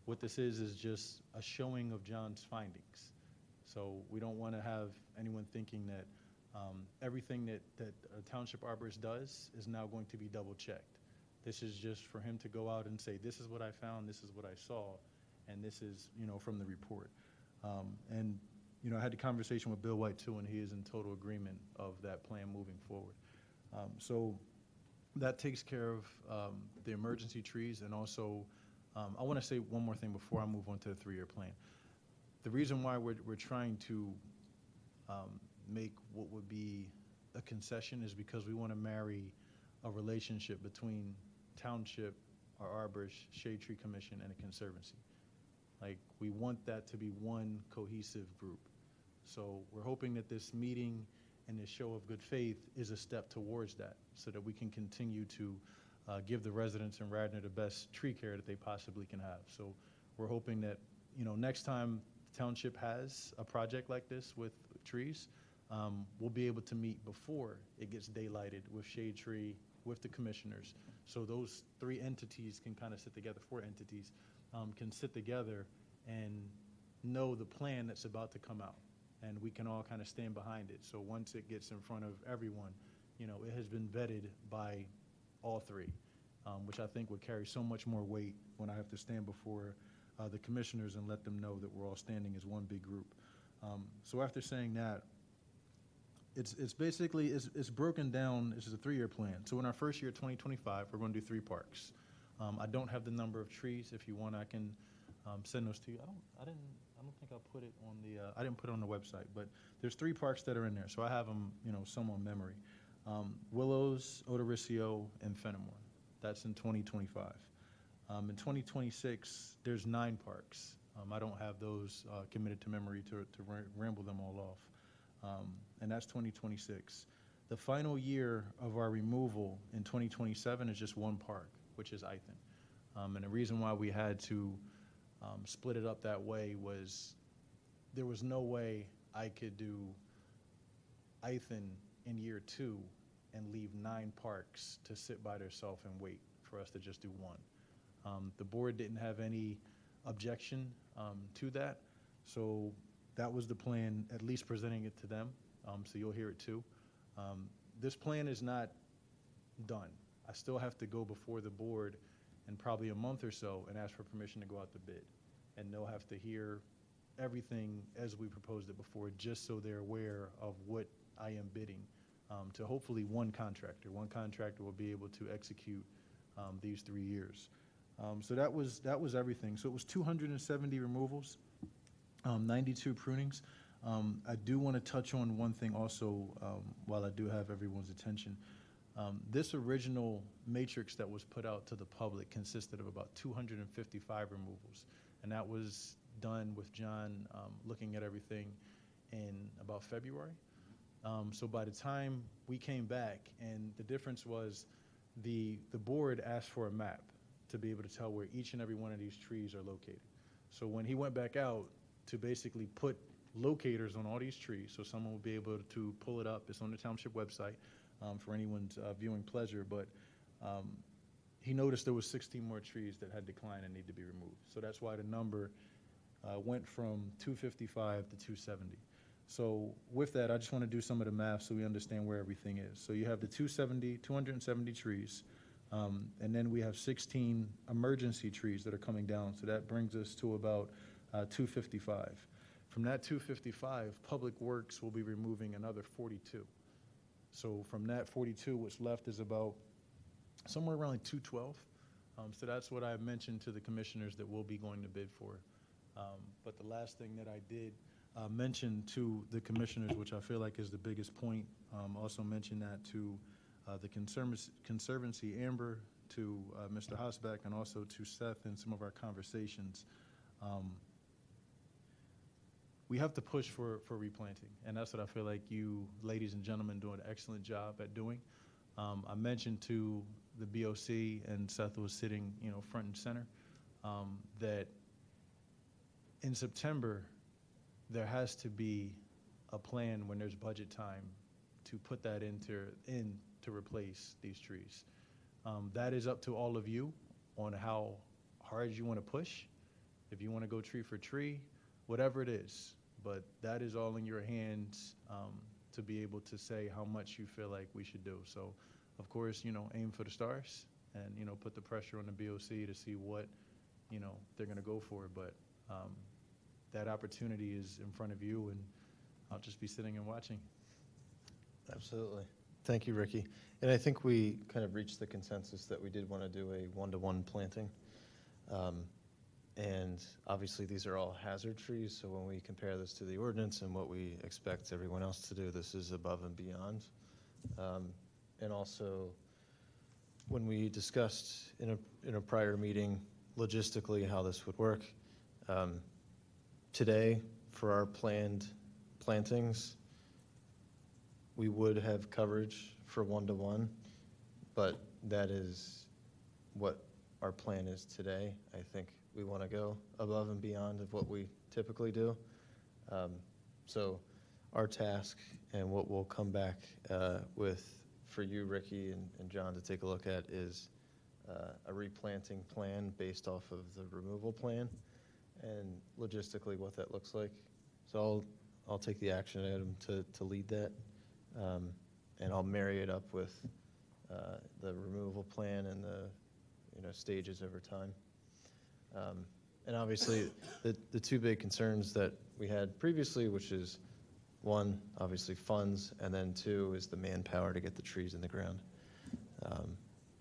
What this is just a showing of John's findings. So we don't want to have anyone thinking that everything that a township arborist does is now going to be double checked. This is just for him to go out and say, this is what I found, this is what I saw, and this is, from the report. And I had a conversation with Bill White too, and he is in total agreement of that plan moving forward. So that takes care of the emergency trees, and also I want to say one more thing before I move on to the 3-year plan. The reason why we're trying to make what would be a concession is because we want to marry a relationship between Township, our arborist, Shade Tree Commission, and a Conservancy. Like, we want that to be one cohesive group. So we're hoping that this meeting and this show of good faith is a step towards that, so that we can continue to give the residents in Radnor the best tree care that they possibly can have. So we're hoping that, next time the township has a project like this with trees, we'll be able to meet before it gets daylighted with Shade Tree, with the commissioners. So those 3 entities can kind of sit together, 4 entities can sit together and know the plan that's about to come out. And we can all kind of stand behind it. So once it gets in front of everyone, it has been vetted by all 3, which I think would carry so much more weight when I have to stand before the commissioners and let them know that we're all standing as one big group. So after saying that, it's basically, it's broken down. This is a 3-year plan. So in our first year, 2025, we're going to do 3 parks. I don't have the number of trees. If you want, I can send those to you. I don't think I put it on the, I didn't put it on the website, but there's 3 parks that are in there. So I have them, some on memory. Willows, Odorriceo, and Fenimore. That's in 2025. In 2026, there's 9 parks. I don't have those committed to memory to ramble them all off. And that's 2026. The final year of our removal in 2027 is just 1 park, which is Ithan. And the reason why we had to split it up that way was there was no way I could do Ithan in year 2 and leave 9 parks to sit by themselves and wait for us to just do 1. The board didn't have any objection to that, so that was the plan, at least presenting it to them, so you'll hear it too. This plan is not done. I still have to go before the board in probably a month or so and ask for permission to go out to bid. And they'll have to hear everything as we proposed it before, just so they're aware of what I am bidding to hopefully one contractor. One contractor will be able to execute these 3 years. So that was everything. So it was 270 removals, 92 prunings. I do want to touch on one thing also while I do have everyone's attention. This original matrix that was put out to the public consisted of about 255 removals, and that was done with John looking at everything in about February. So by the time we came back, and the difference was the board asked for a map to be able to tell where each and every one of these trees are located. So when he went back out to basically put locators on all these trees, so someone will be able to pull it up. It's on the township website for anyone's viewing pleasure, but he noticed there was 16 more trees that had declined and need to be removed. So that's why the number went from 255 to 270. So with that, I just want to do some of the math so we understand where everything is. So you have the 270 trees, and then we have 16 emergency trees that are coming down. So that brings us to about 255. From that 255, Public Works will be removing another 42. So from that 42, what's left is about somewhere around like 212. So that's what I mentioned to the commissioners that we'll be going to bid for. But the last thing that I did mention to the commissioners, which I feel like is the biggest point, also mention that to the Conservancy Amber, to Mr. Hosback, and also to Seth in some of our conversations. We have to push for replanting, and that's what I feel like you, ladies and gentlemen, do an excellent job at doing. I mentioned to the BOC, and Seth was sitting, front and center, that in September, there has to be a plan when there's budget time to put that in to replace these trees. That is up to all of you on how hard you want to push, if you want to go tree for tree, whatever it is. But that is all in your hands to be able to say how much you feel like we should do. So, of course, aim for the stars and, put the pressure on the BOC to see what, they're going to go for. But that opportunity is in front of you, and I'll just be sitting and watching. Absolutely. Thank you, Ricky. And I think we kind of reached the consensus that we did want to do a one-to-one planting. And obviously, these are all hazard trees, so when we compare this to the ordinance and what we expect everyone else to do, this is above and beyond. And also, when we discussed in a prior meeting logistically how this would work, today, for our planned plantings, we would have coverage for one-to-one, but that is what our plan is today. I think we want to go above and beyond of what we typically do. So our task and what we'll come back with for you, Ricky, and John to take a look at is a replanting plan based off of the removal plan and logistically what that looks like. So I'll take the action item to lead that, and I'll marry it up with the removal plan and the stages over time. And obviously, the two big concerns that we had previously, which is one, obviously funds, and then two is the manpower to get the trees in the ground.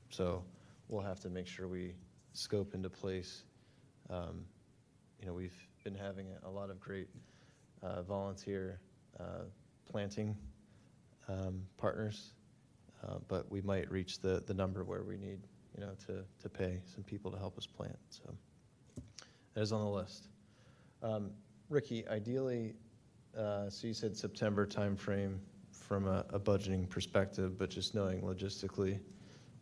So we'll have to make sure we scope into place. We've been having a lot of great volunteer planting partners, but we might reach the number where we need to pay some people to help us plant. So that is on the list. Ricky, ideally, so you said September timeframe from a budgeting perspective, but just knowing logistically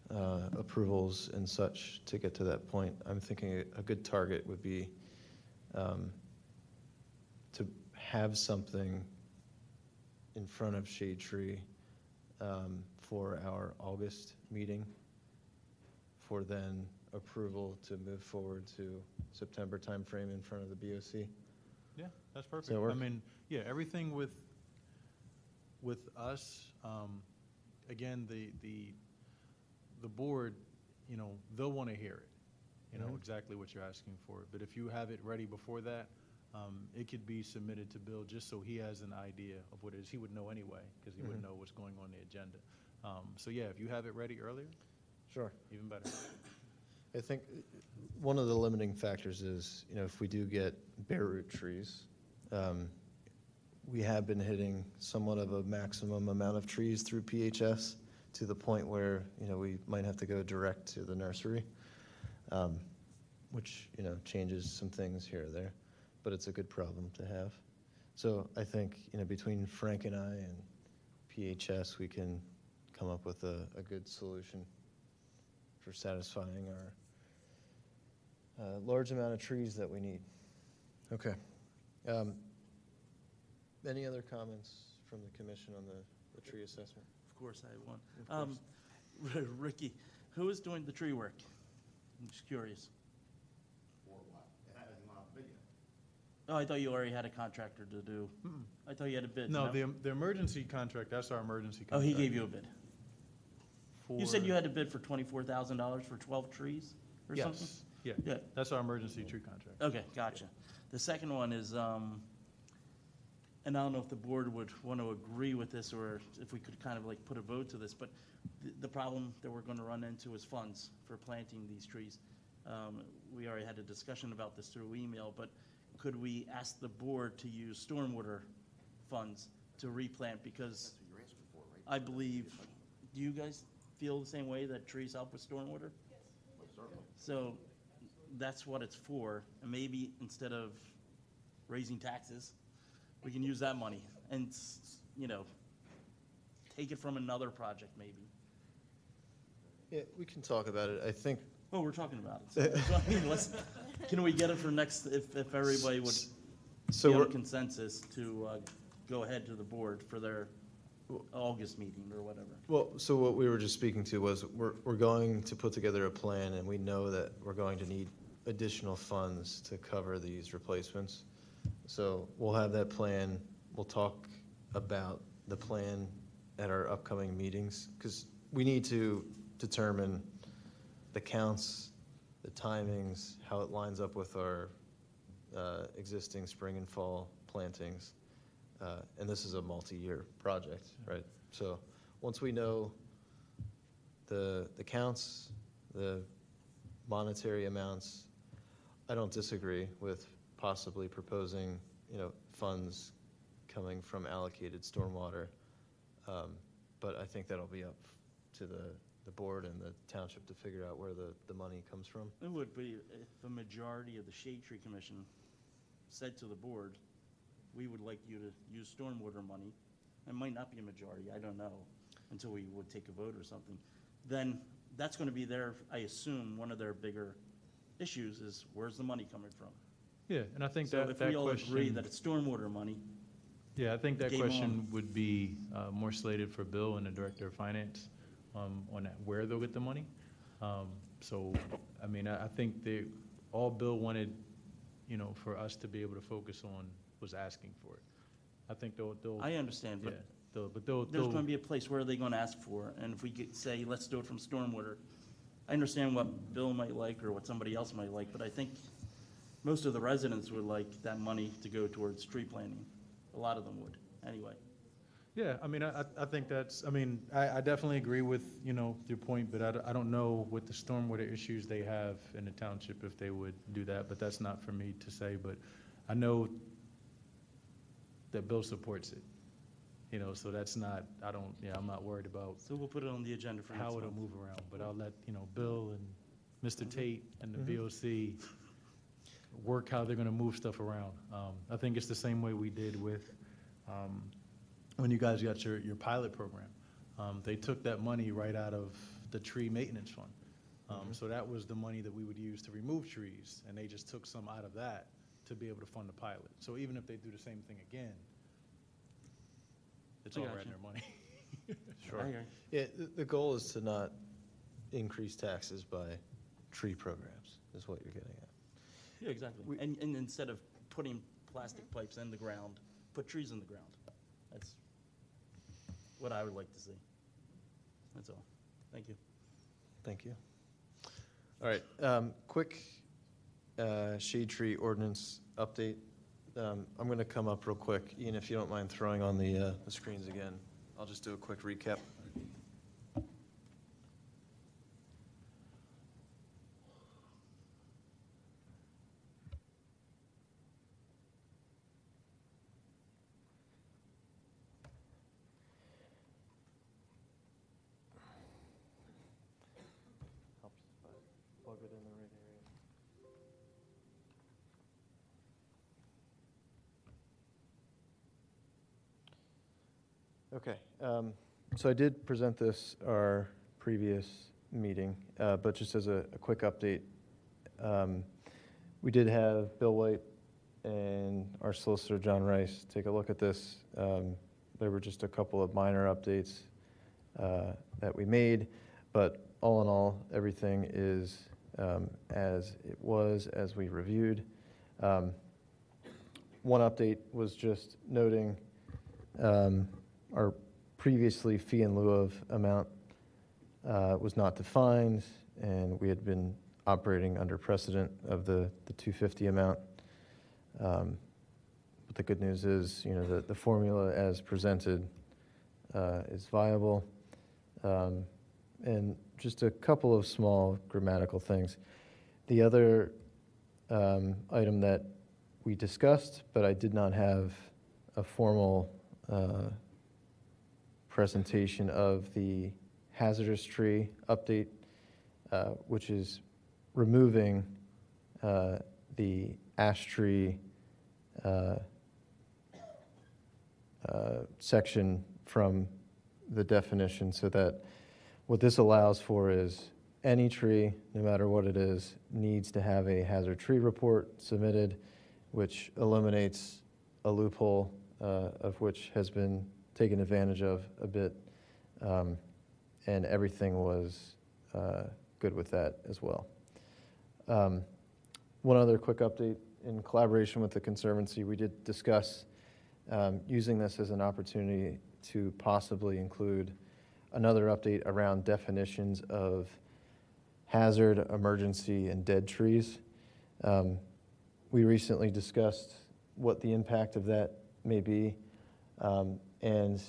approvals and such to get to that point, I'm thinking a good target would be to have something in front of Shade Tree for our August meeting, for then approval to move forward to September timeframe in front of the BOC. Yeah, that's perfect. Does that work? I mean, yeah, everything with us, again, the board, they'll want to hear it, exactly what you're asking for. But if you have it ready before that, it could be submitted to Bill just so he has an idea of what it is. He would know anyway, because he would know what's going on the agenda. So yeah, if you have it ready earlier, sure, even better. I think one of the limiting factors is, if we do get bare root trees, we have been hitting somewhat of a maximum amount of trees through PHS to the point where, we might have to go direct to the nursery, which, changes some things here or there, but it's a good problem to have. So I think, between Frank and I and PHS, we can come up with a good solution for satisfying our large amount of trees that we need. Okay. Any other comments from the commission on the tree assessment? Of course, I have one. Ricky, who is doing the tree work? I'm just curious. For what? It hasn't gone out to bid Oh, I thought you already had a contractor to do. I thought you had a bid. No, the emergency contract, that's our emergency Oh, contract. he gave you a bid. You said For- you had to bid for $24,000 for 12 trees or something? Yes, yeah, that's our emergency tree contract. Okay, gotcha. The second one is, and I don't know if the board would want to agree with this, or if we could kind of like put a vote to this, but the problem that we're going to run into is funds for planting these trees. We already had a discussion about this through email, but could we ask the board to use stormwater funds to replant? Because I believe, do you guys feel the same way, that trees help with stormwater? So that's what it's for, and maybe instead of raising taxes, we can use that money and, you know, take it from another project maybe. Yeah, we can talk about it. I think, Well, we're talking about it. So, I mean, can we get it for next, if everybody would so be on we're, consensus to go ahead to the board for their August meeting or whatever? well, so what we were just speaking to was, we're going to put together a plan, and we know that we're going to need additional funds to cover these replacements. So we'll have that plan. We'll talk about the plan at our upcoming meetings, because we need to determine the counts, the timings, how it lines up with our existing spring and fall plantings. And this is a multi-year project, right? So once we know the counts, the monetary amounts, I don't disagree with possibly proposing, funds coming from allocated stormwater. But I think that'll be up to the board and the township to figure out where the money comes from. It would be if a majority of the Shade Tree Commission said to the board, we would like you to use stormwater money. It might not be a majority, I don't know, until we would take a vote or something. Then that's going to be their, I assume, one of their bigger issues is where's the money coming from? Yeah, and I think So that if that we all agree question, that it's stormwater money, yeah, I think that game question on. would be more slated for Bill and the Director of Finance on that, where they'll get the money. So, I mean, I think all Bill wanted, for us to be able to focus on was asking for it. I think they'll. I understand, but yeah, there's going to be a place where they're going to ask for, and if we could say, let's do it from stormwater, I understand what Bill might like or what somebody else might like, but I think most of the residents would like that money to go towards tree planting. A lot of them would, anyway. Yeah, I mean, I think that's, I definitely agree with, your point, but I don't know with the stormwater issues they have in the township if they would do that, but that's not for me to say, but I know that Bill supports it, so that's not, I'm not worried about So we'll put it on the agenda for next how month. it'll move around, but I'll let, Bill and Mr. Tate and the BOC work how they're gonna move stuff around. I think it's the same way we did with, when you guys got your pilot program. They took that money right out of the tree maintenance fund. So that was the money that we would use to remove trees, and they just took some out of that to be able to fund the pilot. So even if they do the same thing again, it's I all gotcha. Radnor money. I hear you. Yeah, the goal is to not increase taxes by tree programs, is what you're getting at. Yeah, exactly. And instead of putting plastic pipes in the ground, put trees in the ground. That's what I would like to see. That's all. Thank you. Thank you. All right, quick shade tree ordinance update. I'm going to come up real quick. Ian, if you don't mind throwing on the screens again, I'll just do a quick recap. Plug it in the right area. Okay, so I did present this our previous meeting, but just as a quick update, we did have Bill White and our solicitor, John Rice, take a look at this. There were just a couple of minor updates that we made, but all in all, everything is as it was, as we reviewed. one update was just noting our previously fee in lieu of amount was not defined, and we had been operating under precedent of the 250 amount. But the good news is, the formula as presented is viable. And just a couple of small grammatical things. The other item that we discussed, but I did not have a formal presentation of the hazardous tree update, which is removing the ash tree section from the definition, so that what this allows for is any tree, no matter what it is, needs to have a hazard tree report submitted, which eliminates a loophole of which has been taken advantage of a bit, and everything was good with that as well. One other quick update. In collaboration with the Conservancy, we did discuss using this as an opportunity to possibly include another update around definitions of hazard, emergency, and dead trees. We recently discussed what the impact of that may be, and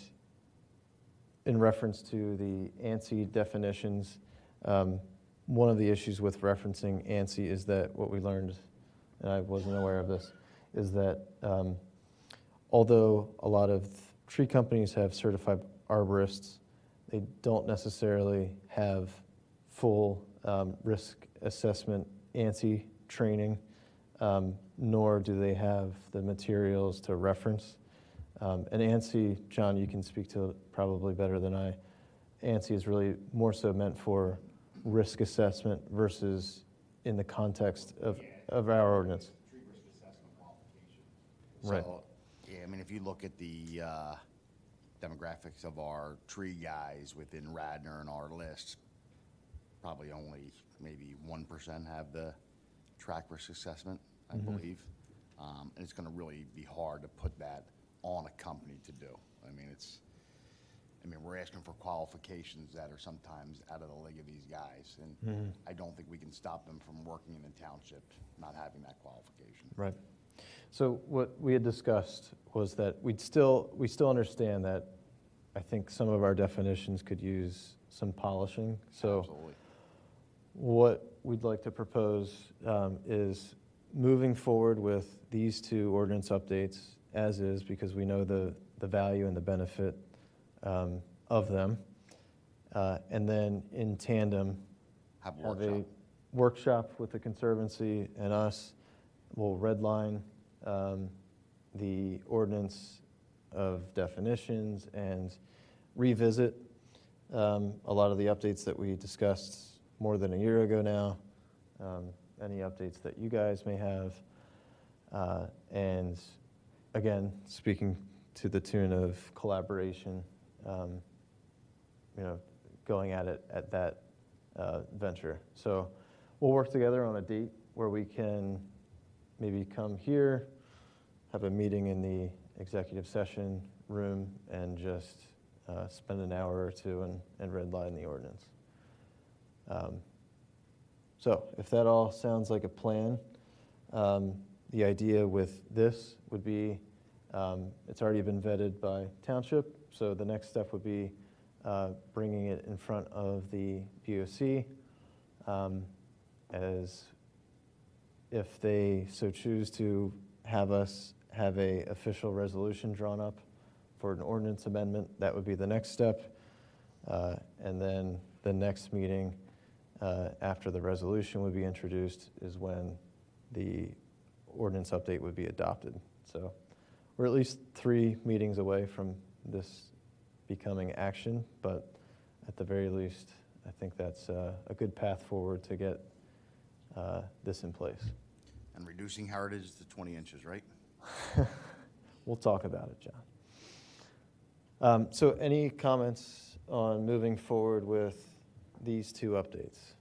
in reference to the ANSI definitions, one of the issues with referencing ANSI is that what we learned, and I wasn't aware of this, is that although a lot of tree companies have certified arborists, they don't necessarily have full risk assessment ANSI training, nor do they have the materials to reference. And ANSI, John, you can speak to it probably better than I. ANSI is really more so meant for risk assessment versus in the context of our ordinance. Tree risk assessment qualification. Right. So, yeah, I mean, if you look at the demographics of our tree guys within Radnor and our list, probably only maybe 1% have the track risk assessment, I believe. And it's going to really be hard to put that on a company to do. I mean, we're asking for qualifications that are sometimes out of the league of these guys, and I don't think we can stop them from working in the township not having that qualification. Right. So what we had discussed was that we still understand that I think some of our definitions could use some polishing. So Absolutely. what we'd like to propose is moving forward with these two ordinance updates as is, because we know the value and the benefit of them. And then in tandem, Have a have workshop. a workshop with the Conservancy and us. We'll redline the ordinance of definitions and revisit a lot of the updates that we discussed more than a year ago now, any updates that you guys may have. And again, speaking to the tune of collaboration, going at it at that venture. So we'll work together on a date where we can maybe come here, have a meeting in the executive session room, and just spend an hour or two and redline the ordinance. So if that all sounds like a plan, the idea with this would be, it's already been vetted by Township, so the next step would be bringing it in front of the POC, as if they so choose to have us have a official resolution drawn up for an ordinance amendment, that would be the next step. And then the next meeting after the resolution would be introduced is when the ordinance update would be adopted. So we're at least 3 meetings away from this becoming action, but at the very least, I think that's a good path forward to get this in place. And reducing heritage to 20 inches, right? We'll talk about it, John. So any comments on moving forward with these 2 updates?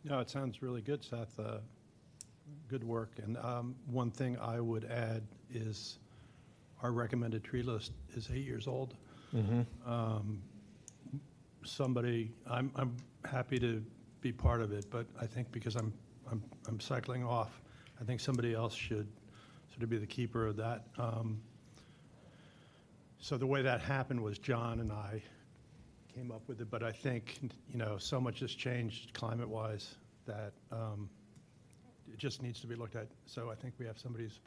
No, it sounds really good, Seth. good work. And one thing I would add is our recommended tree list is 8 years old. Somebody, I'm happy to be part of it, but I think because I'm cycling off, I think somebody else should sort of be the keeper of that. So the way that happened was John and I came up with it, but I think, you know, so much has changed climate-wise that it just needs to be looked at. So I think we have somebody who's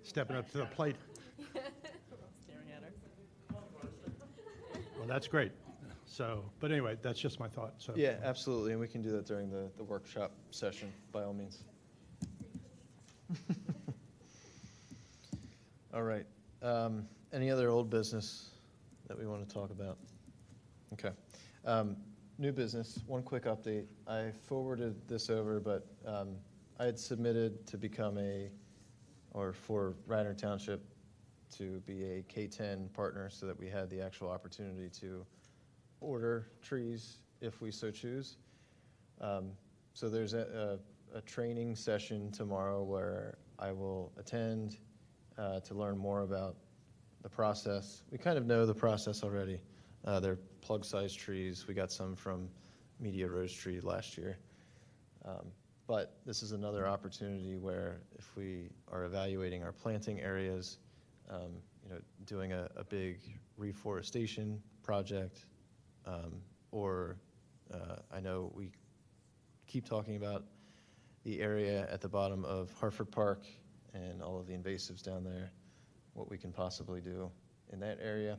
stepping up to the plate. Staring at her. Well, that's great. So, but anyway, that's just my thought, so. Yeah, absolutely, and we can do that during the workshop session, by all means. All right. Any other old business that we want to talk about? Okay. New business, one quick update. I forwarded this over, but I had submitted to become for Radnor Township to be a K-10 partner so that we had the actual opportunity to order trees if we so choose. So there's a training session tomorrow where I will attend to learn more about the process. We kind of know the process already. They're plug-sized trees. We got some from Media Rose Tree last year. But this is another opportunity where if we are evaluating our planting areas, you know, doing a big reforestation project, or I know we keep talking about the area at the bottom of Hartford Park and all of the invasives down there, what we can possibly do in that area.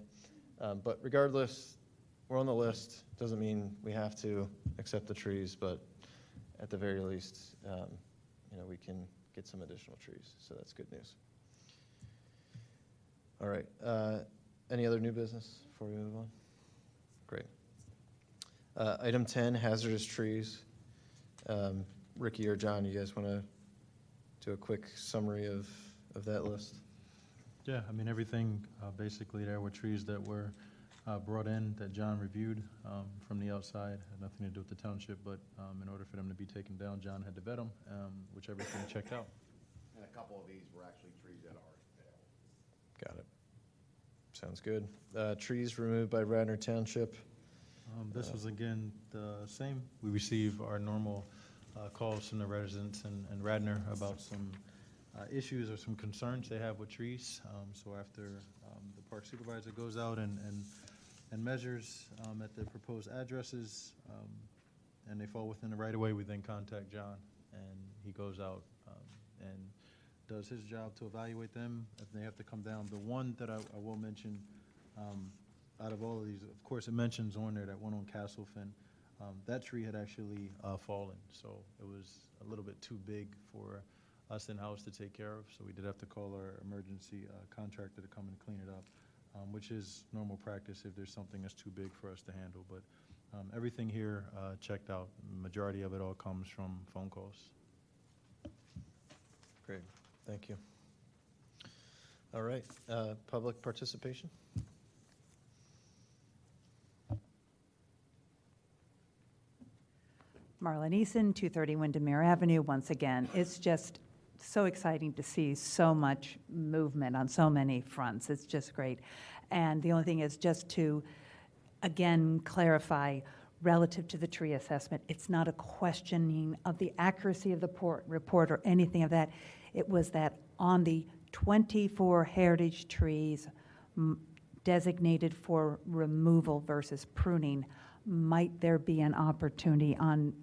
But regardless, we're on the list. Doesn't mean we have to accept the trees, but at the very least, you know, we can get some additional trees. So that's good news. All right. Any other new business before we move on? Great. Item 10, hazardous trees. Ricky or John, you guys want to do a quick summary of that list? Yeah, I mean, everything basically there were trees that were brought in that John reviewed from the outside. Had nothing to do with the township, but in order for them to be taken down, John had to vet them, which everything checked out. And a couple of these were actually trees that are failed. Got it. Sounds good. Trees removed by Radnor Township. This was again the same. We receive our normal calls from the residents in Radnor about some issues or some concerns they have with trees. So after the park supervisor goes out and measures at the proposed addresses, and they fall within the right-of-way, we then contact John, and he goes out and does his job to evaluate them if they have to come down. The one that I will mention, out of all of these, of course, it mentions on there that one on Castlefin. That tree had actually fallen, so it was a little bit too big for us in-house to take care of, so we did have to call our emergency contractor to come and clean it up, which is normal practice if there's something that's too big for us to handle. But everything here checked out. Majority of it all comes from phone calls. Great. Thank you. All right. Public participation? Marla Neeson, 230 Windermere Avenue. Once again, it's just so exciting to see so much movement on so many fronts. It's just great. And the only thing is just to, again, clarify, relative to the tree assessment, it's not a questioning of the accuracy of the report or anything of that. It was that on the 24 heritage trees designated for removal versus pruning, might there be an opportunity on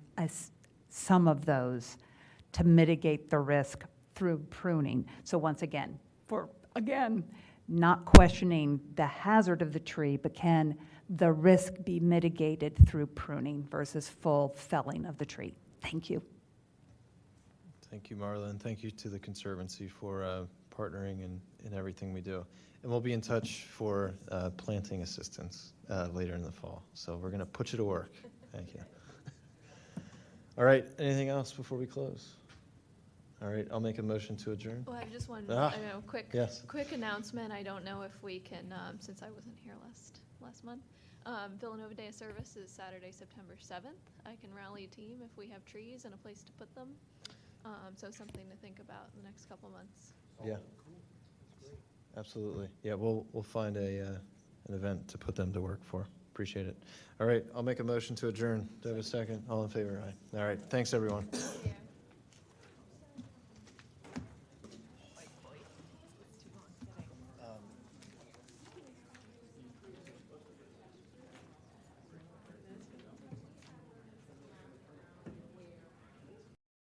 some of those to mitigate the risk through pruning? So once again, not questioning the hazard of the tree, but can the risk be mitigated through pruning versus full felling of the tree? Thank you. Thank you, Marla, and thank you to the Conservancy for partnering in everything we do. And we'll be in touch for planting assistance later in the fall. So we're going to put you to work. Thank you. All right, anything else before we close? All right, I'll make a motion to adjourn. Well, I have just one quick announcement. I don't know if we can, since I wasn't here last month. Villanova Day of Service is Saturday, September 7th. I can rally a team if we have trees and a place to put them. So something to think about in the next couple months. Yeah. Absolutely. Yeah, we'll find an event to put them to work for. Appreciate it. All right, I'll make a motion to adjourn. Do I have a second? All in favor? Aye. All right, thanks, everyone. Yeah.